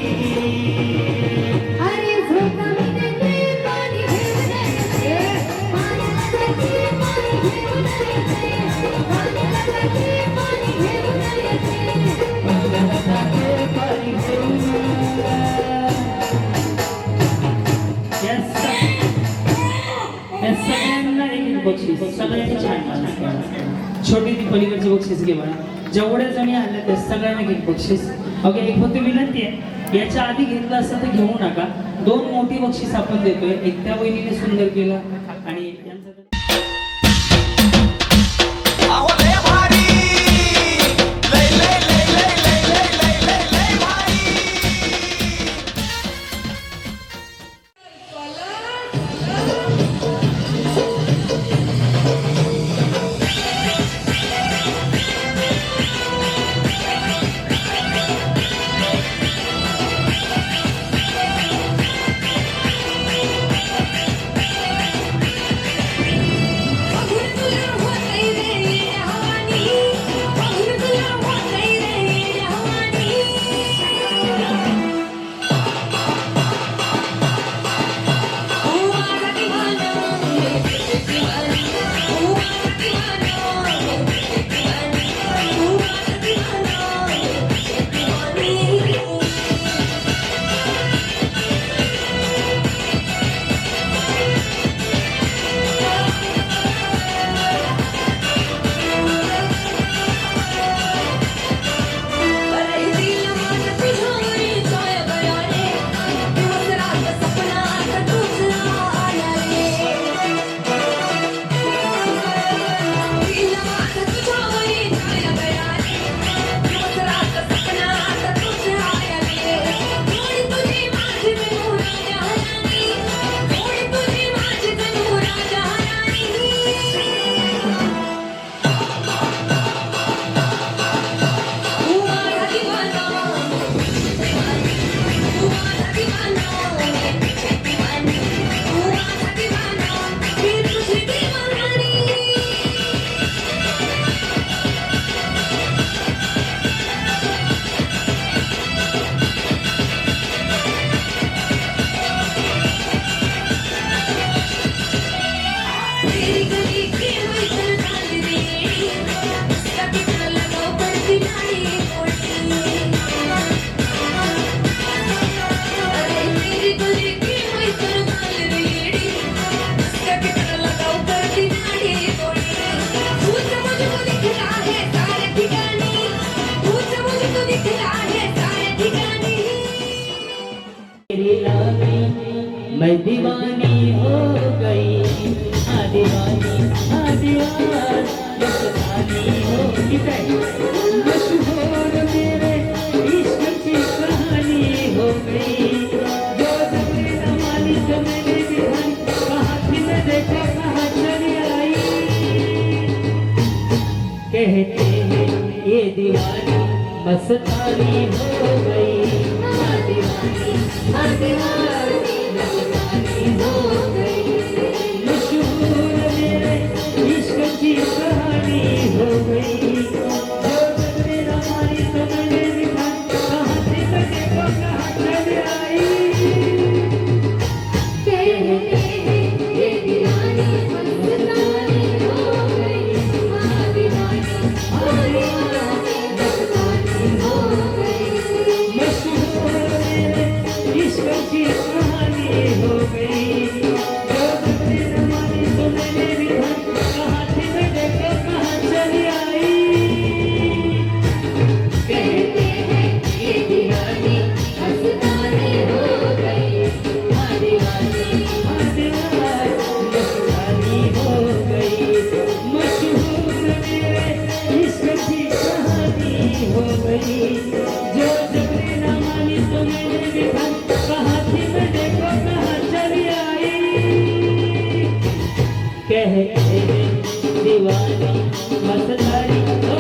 सगळ्यांना एक बक्षीस, सगळ्यांनी छान डान्स केला. छोटी ती पलीकडची बक्षीस घे मला. जेवढ्या जणी आणल्या त्या सगळ्यांना एक बक्षीस. ओके एक फक्त विनंती आहे, याच्या आधी घेतलं असतं तर घेऊ नका. 2 मोठी बक्षीस आपण देतोय. एक त्या वहिनीने सुंदर केलं आणि यांचं अहो लय भारी, लय लय लय लय लय लय लय लय लय भारी. मैं दीवानी हो गई, हाँ दीवानी, हाँ दीवानी, मस्तानी हो गई, मशहूर मेरे इश्क की कहानी हो गई। जो जबरी न मानी तो मैंने दिखाई, कहाँ थी मैं देखा कहाँ चली आई। कहते हैं ये दीवानी मस्तानी हो गई, हाँ दीवानी, हाँ दीवानी, मस्तानी हो गई, मशहूर मेरे इश्क की कहानी हो गई। जो जबरी न मानी तो मैंने दिखाई, कहाँ थी मैं देखा कहाँ चली आई। कहते हैं ये दीवानी मस्तानी हो गई, हाँ दीवानी, हाँ दीवानी, मस्तानी हो गई। मशहूर मेरे इश्क की कहानी हो गई। जो जबरी न मानी तो मैंने दिखाई, कहाँ थी मैं देखा कहाँ चली आई। कहते हैं ये दीवानी मस्तानी हो गई, हाँ दीवानी, हाँ दीवानी, मस्तानी हो गई, मशहूर मेरे इश्क की कहानी हो गई। जो जबरी न मानी तो मैंने दिखाई, कहाँ थी मैं देखो कहाँ चली आई। कहते हैं दीवानी मस्तानी हो,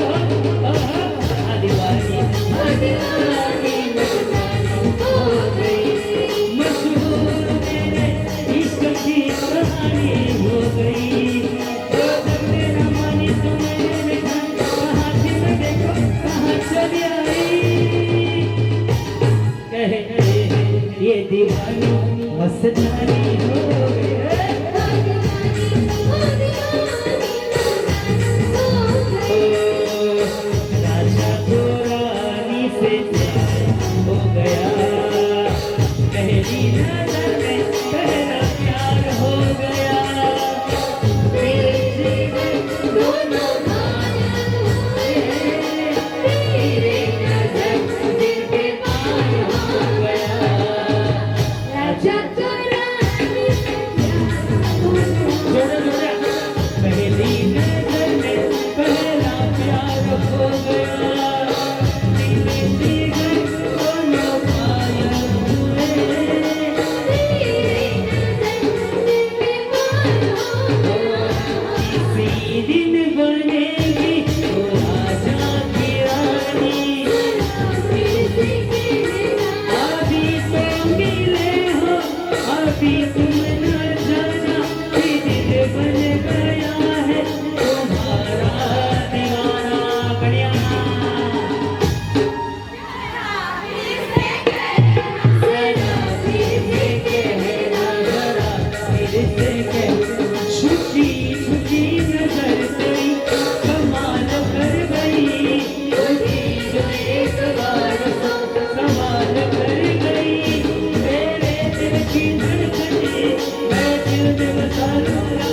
हाँ दीवानी, हाँ दीवानी, मस्तानी हो गई। मशहूर मेरे इश्क की कहानी हो गई। जो जबरी न मानी तो मैंने दिखाई, कहाँ थी मैं देखो कहाँ चली आई। कहते हैं ये दीवानी मस्तानी हो गई। हाँ दीवानी, हाँ दीवानी, मस्तानी हो गई। राजा को रानी से प्यार हो गया, पहली नजर में पहला प्यार हो गया। मेरे जीवन दोनों माया हुए, तेरे नजर दिल के पार हो गया। राजा को रानी से प्यार हो गया। जोड़े जोड़े, पहली नजर में पहला प्यार हो गया। मेरे जीवन दोनों माया हुए, तेरे नजर दिल के पार हो गया। इसी दिन बनेगी वो राजा की रानी। फिर से कहना, अभी तो मिले हो, अभी तुम न जाना, ये दिल बन गया है तुम्हारा दीवाना। बढ़िया जरा फिर से कहना, जरा फिर से कहना, छुपी छुपी नजर गई, कमाल कर गई, तुझे जो एक बार तो कमाल कर गई। मेरे दिल की धड़कने मैं दिल में बसा लूंगा,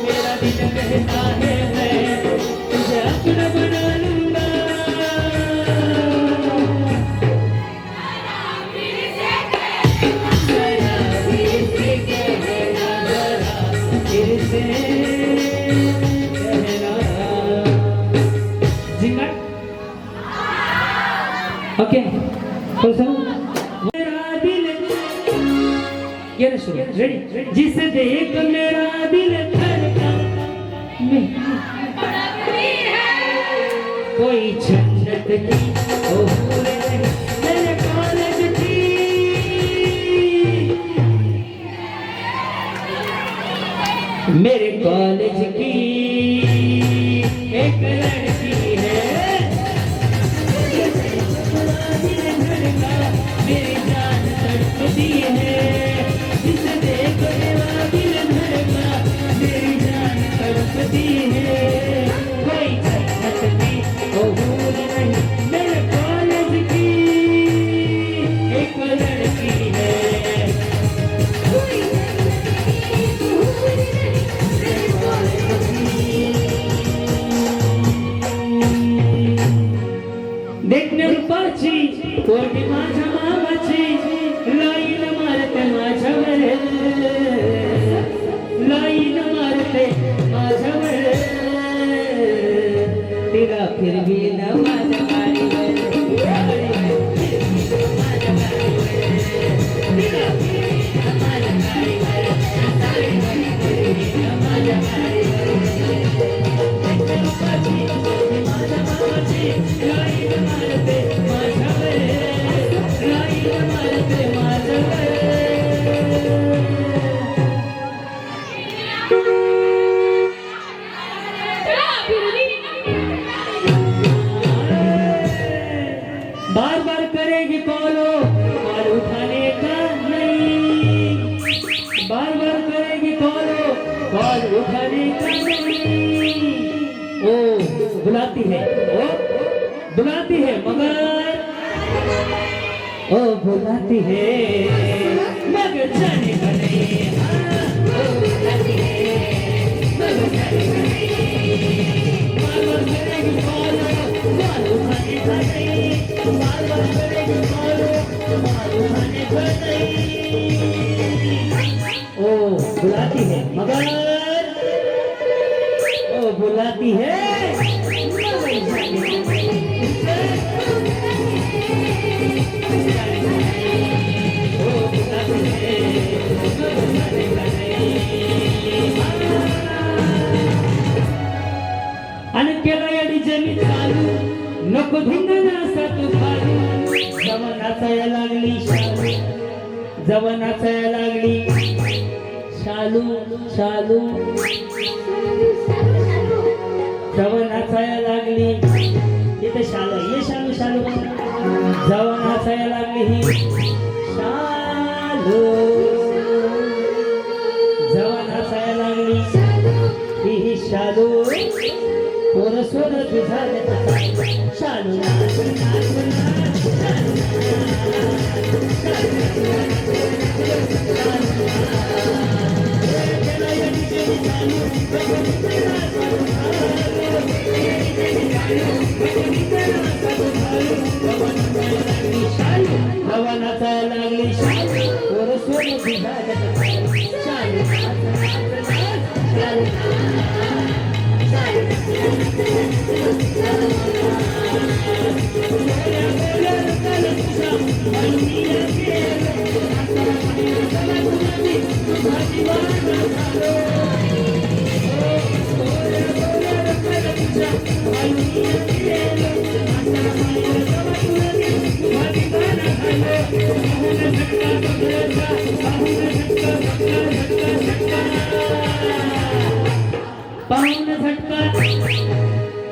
मेरा दिल कहता है मैं तुझे अपना बना लूंगा। जरा फिर से कहना, जरा फिर से कहना। जिंगल ओके फुल सॉन्ग। मेरा दिल ये ना शुरू रेडी, जिसे देख मेरा दिल धड़का, कोई जन्नत की ओ हूर नहीं मेरे कॉलेज की, मेरे कॉलेज की एक लड़की है। मेरी जान तड़पती है, जिसे देख मेरा दिल धड़का, मेरी जान तड़पती है। कोई जन्नत की ओ हूर नहीं मेरे कॉलेज की एक लड़की है। कोई नहीं, दूर नहीं, तेरे कॉलेज की। फिरवीन माझ्या गाडीवर फिरवीन माझ्या गाडीवर तिला फिरवीन माझ्या गाडीवर साडीमध्ये फिरवीन माझ्या गाडीवर माझ्या बाबाची गाडीवर मारते माझ्यावर गाडीवर मारते माझ्यावर बार बार करेगी कॉलो कॉल उठाने का नहीं बार बार करेगी कॉलो कॉल उठाने का नहीं ओ बुलाती है मगर ओ बुलाती है मगर जाने का नहीं ओ बुलाती है मगर जाने का नहीं बार बार करेगी कॉलो कॉल उठाने का नहीं बार बार करेगी कॉलो कॉल उठाने का नहीं ओ बुलाती है मगर ओ बुलाती है मगर जाने का आणि केला या डीजे मी चालू नको धिंगाणा असा तू खालू जवा नाचायला लागली शालू जवा नाचायला लागली शालू शालू जवा नाचायला लागली इथे शालू ये शालू शालू जवा नाचायला लागली ही शालू जवा नाचायला लागली ही शालू पोर सोर तुझा शालू हवा नाचायला लागली पोर सोर तुझा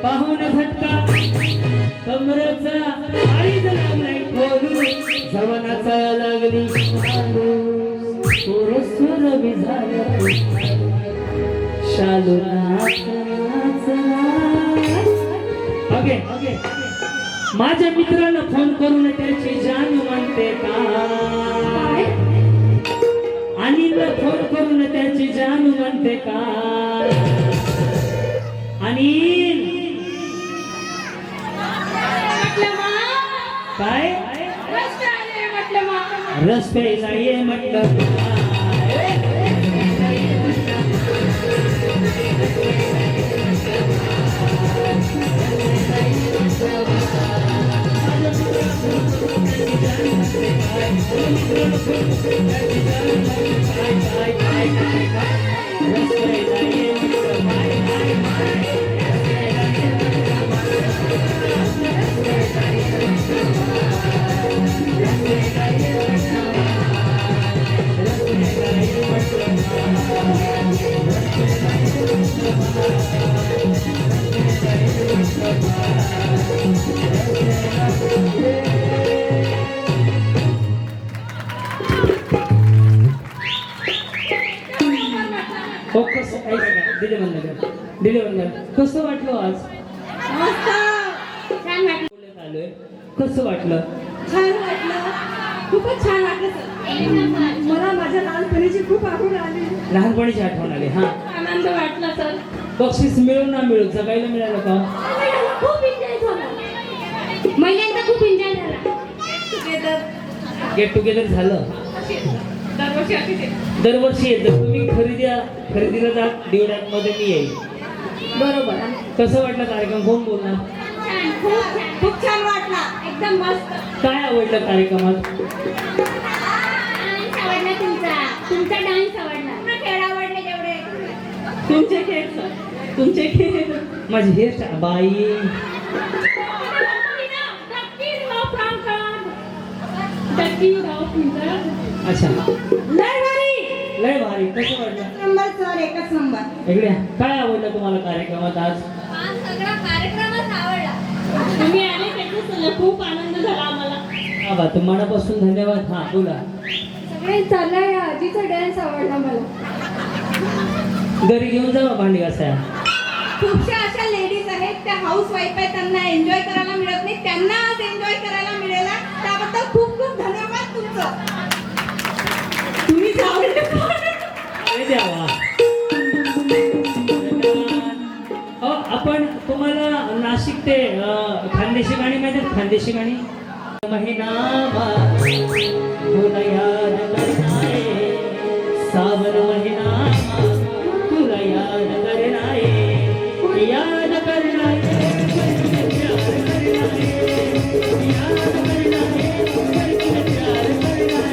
पाहून झटका कमरेचा आळीच लागलाय खोलू जवनाचा लागली सुर सुर विझाल्या शालू ओके माझ्या मित्रांना फोन करून त्याची जान म्हणते काय अनिलला फोन करून त्याची जान म्हणते काय अनिल काय रस प्यायला ये म्हटलं कसं वाटलं आज छान वाटलं आलोय कसं वाटलं छान वाटलं खूपच छान वाटलं मला माझ्या लहानपणीची खूप आठवण आली लहानपणीची आठवण आली हा आनंद वाटला सर बक्षीस मिळू ना मिळू जगायला मिळालं का खूप एन्जॉय झाला महिल्यांचा खूप एन्जॉय झाला गेट टुगेदर झालं दरवर्षी येतं तुम्ही खरेदीला जा डिवड्यात मध्ये मी येईल बरोबर कसं वाटलं कार्यक्रम कोण बोलणार छान खूप छान खूप छान वाटला. एकदम मस्त. काय आवडलं कार्यक्रमात? डान्स आवडला तुमचा डान्स आवडला. पूर्ण खेळ आवडले जेवढे. तुमचे खेळ सर, तुमचे खेळ. माझी हेअरस्टाईल बाई. अच्छा लय भारी. लय भारी. कसं वाटलं? नंबर सर, एकच नंबर. इकडे काय आवडलं तुम्हाला कार्यक्रमात आज? हा सगळा कार्यक्रमच आवडला. तुम्ही आले त्याचा खूप आनंद झाला आम्हाला. हा बा तर मनापासून धन्यवाद. हा बोला. सगळे चाललंय आजीचा डान्स आवडला मला. घरी घेऊन जावा भांडी घासायला. खूपशा अशा लेडीज आहेत त्या हाऊस वाईफ आहेत, त्यांना एन्जॉय करायला मिळत नाही, त्यांना आज एन्जॉय करायला मिळेल. त्याबद्दल खूप खूप धन्यवाद तुमचं. तुम्ही आवडले. अरे देवा. हो आपण तुम्हाला नाशिक ते खानदेशी गाणी माहिती आहेत? खानदेशी गाणी. महिना तुला याद करणारे, सावन महिना तुला याद करणारे, याद करणारे, प्यार करणारे, याद करणारे, प्यार करणारे.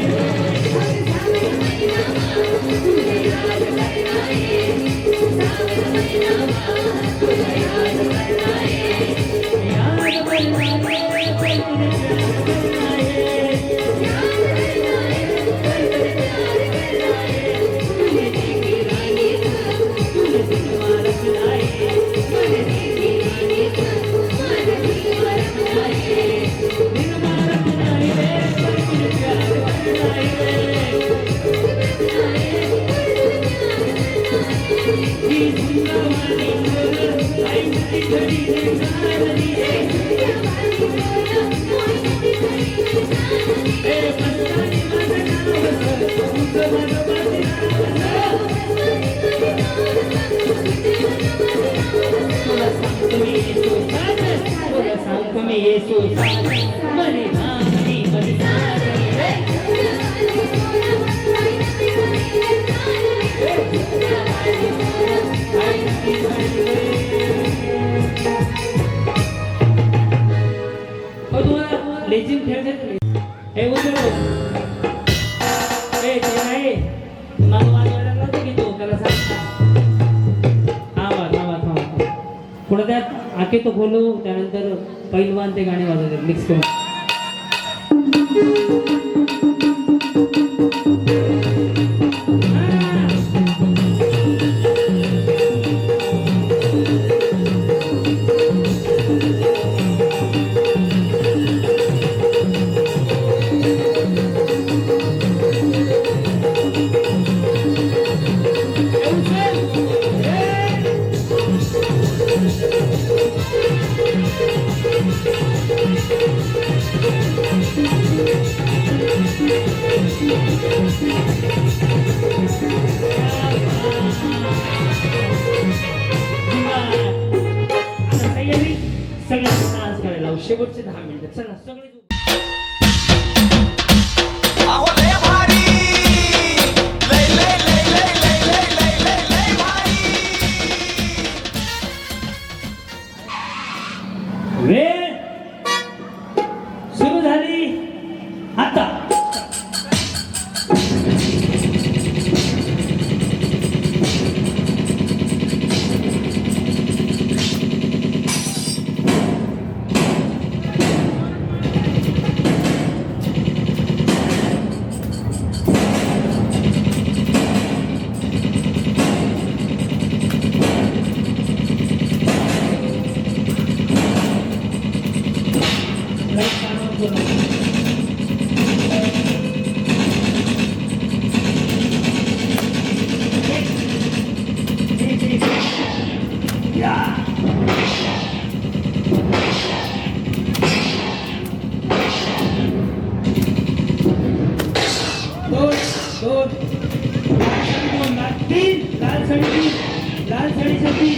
लेझिम खेळतात हे उचल. ए ते नाही मला वाजवायला नव्हतं की तो त्याला सांग आवाज आवाज थांबा. पुढे त्यात आके तो खोलू. त्यानंतर पैलवान ते गाणे वाजवतात मिक्स करून. सगळ्यांना डान्स करायला शेवटचे 10 मिनिटं. चला सगळे अहो लय भारी, लय लय लय लय लय लय लय लय लय भारी. वेळ सुरू झाली आता. लाल साडीसाठी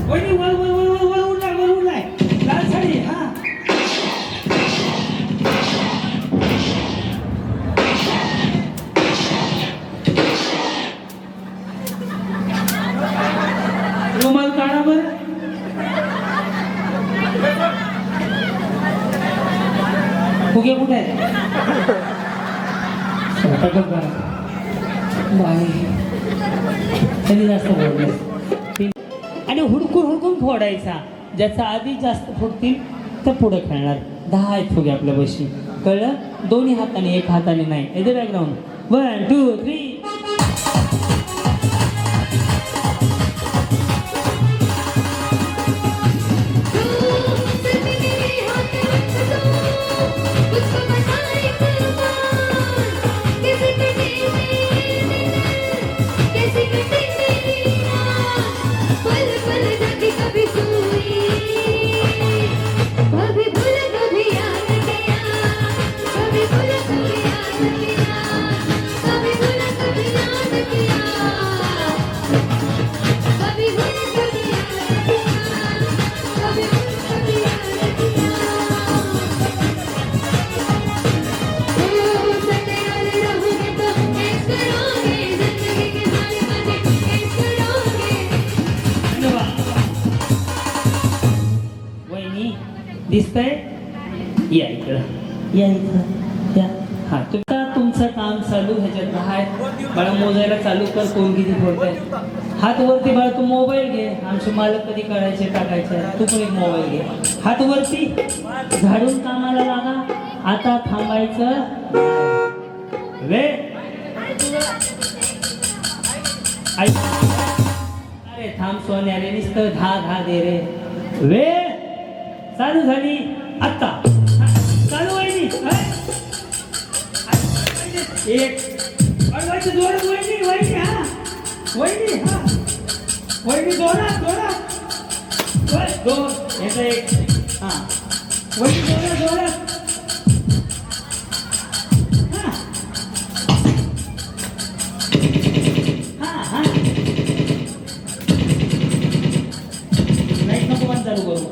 वहिनी वर वर वर वर वर उडलाय वर उडलाय लाल साडी हा रुमाल काढा बरं फुगे कुठे आहेत बाई कधी जास्त फोडले आणि हुडकून हुडकून फोडायचा ज्याचा आधी जास्त फोडतील तर पुढे खेळणार 10 आहेत फुगे आपल्या बशी कळलं दोन्ही हाताने एक हाताने नाही येते बॅकग्राऊंड 1 2 3 दिसतंय या इकडं या इकडं या हा तुमचं काम चालू ह्याच्यात 10 आहेत बाळा मोजायला चालू कर कोण किती फोडतंय हात वरती बाळा तू मोबाईल घे आमचे मालक कधी काढायचे टाकायचे तू पण एक मोबाईल घे हात वरती झाडून कामाला लागा आता थांबायचं वे अरे थांब सोन्यारे नुसतं धा दे रे वे चालू झाली आत्ता चालू वहिनी एक अडवायचं जोरात वहिनी वहिनी हा वहिनी हा वहिनी जोरात जोरात दोन याचा एक हा वहिनी जोरात जोरात हा हा लाईट नको पण चालू करू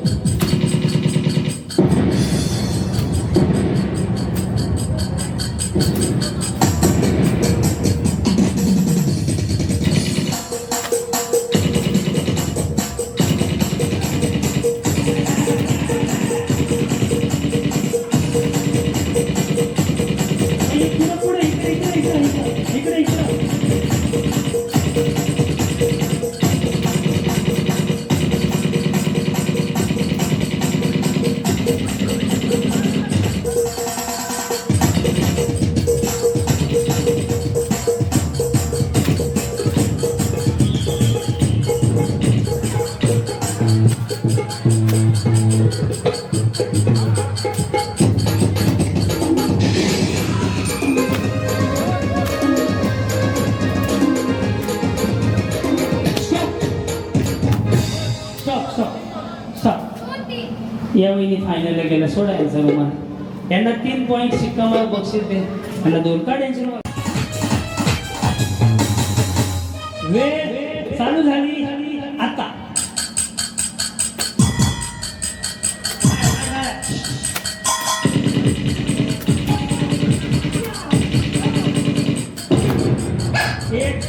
यावेळी फायनलला गेला सोडायचा रुमाल यांना 3 पॉईंट शिक्कामार बक्षीस दे यांना 2 काढायचे वेळ चालू झाली आता एक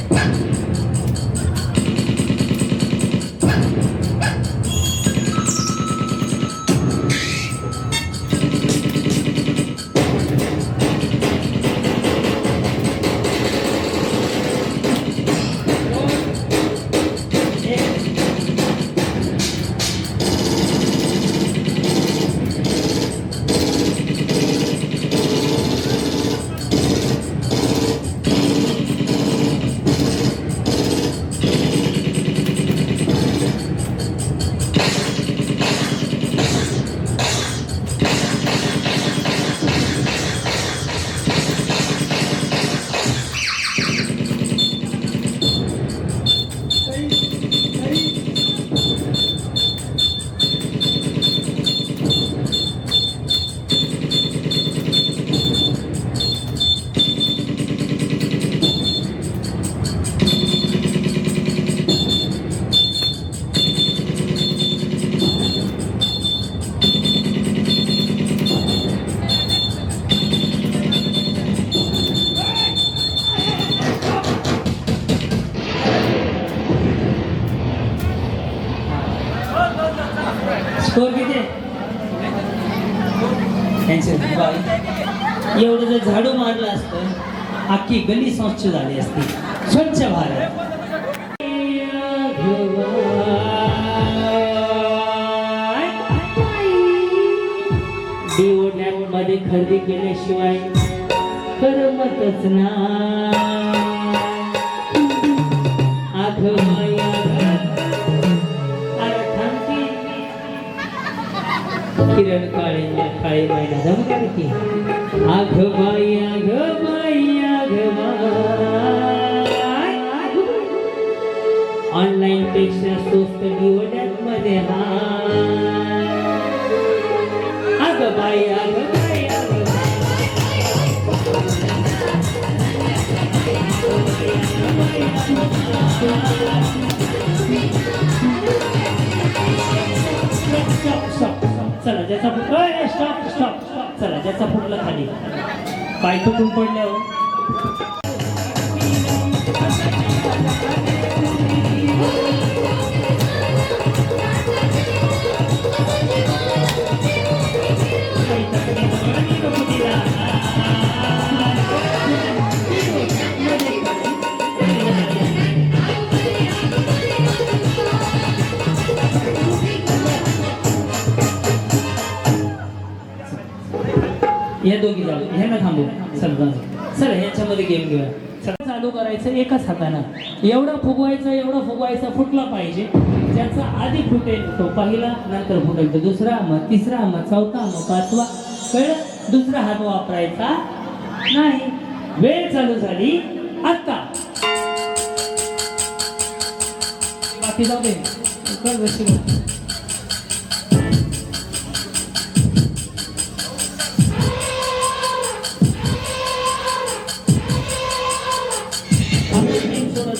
स्कोर किती आहे? एवढं जर झाडू मारलं असतं अख्खी गली स्वच्छ झाली असती. स्वच्छ भारत. मध्ये खरेदी केल्याशिवाय करमतच नाही. किरण काळे काळे बाईला जमू की आघ बाई आघ बाई आघ बाई. ऑनलाईन पेक्षा स्वस्त डिओड्यात मध्ये हा आघ बाई आघ बाई आघ चला ज्याचा स्टॉप स्टॉप चला ज्याचा फुटला खाली पाय तुटून पडल्यावर या दोघी जाऊ ह्यांना थांबू. चला ह्याच्यामध्ये गेम घेऊया. सगळं चालू करायचं एकाच हातानं. एवढं फुगवायचं फुटला पाहिजे. ज्याचा आधी फुटेल तो पहिला, नंतर फुटेल तो दुसरा, मग तिसरा, मग चौथा, मग पाचवा. कळलं? दुसरा हात वापरायचा नाही. वेळ चालू झाली आता. बाकी जाऊ दे.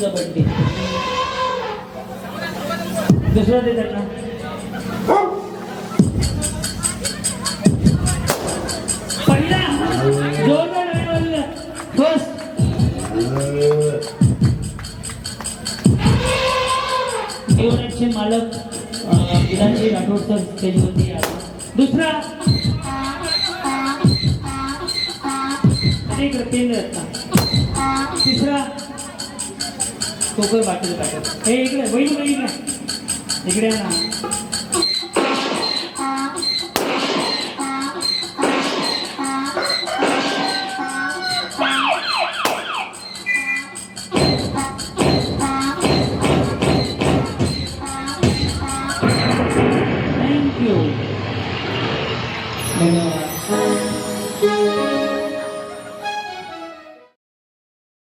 बड्डे दुसरा दे त्यांना. पहिला जोरदार फर्स्ट. युनिटचे मालक पिलाजी राठोड सर स्टेजवरती आहे. दुसरा केंद्र. तिसरा कोकर बाटली टाकत. हे इकडे बैल इकडे ना. थँक्यू. धन्यवाद.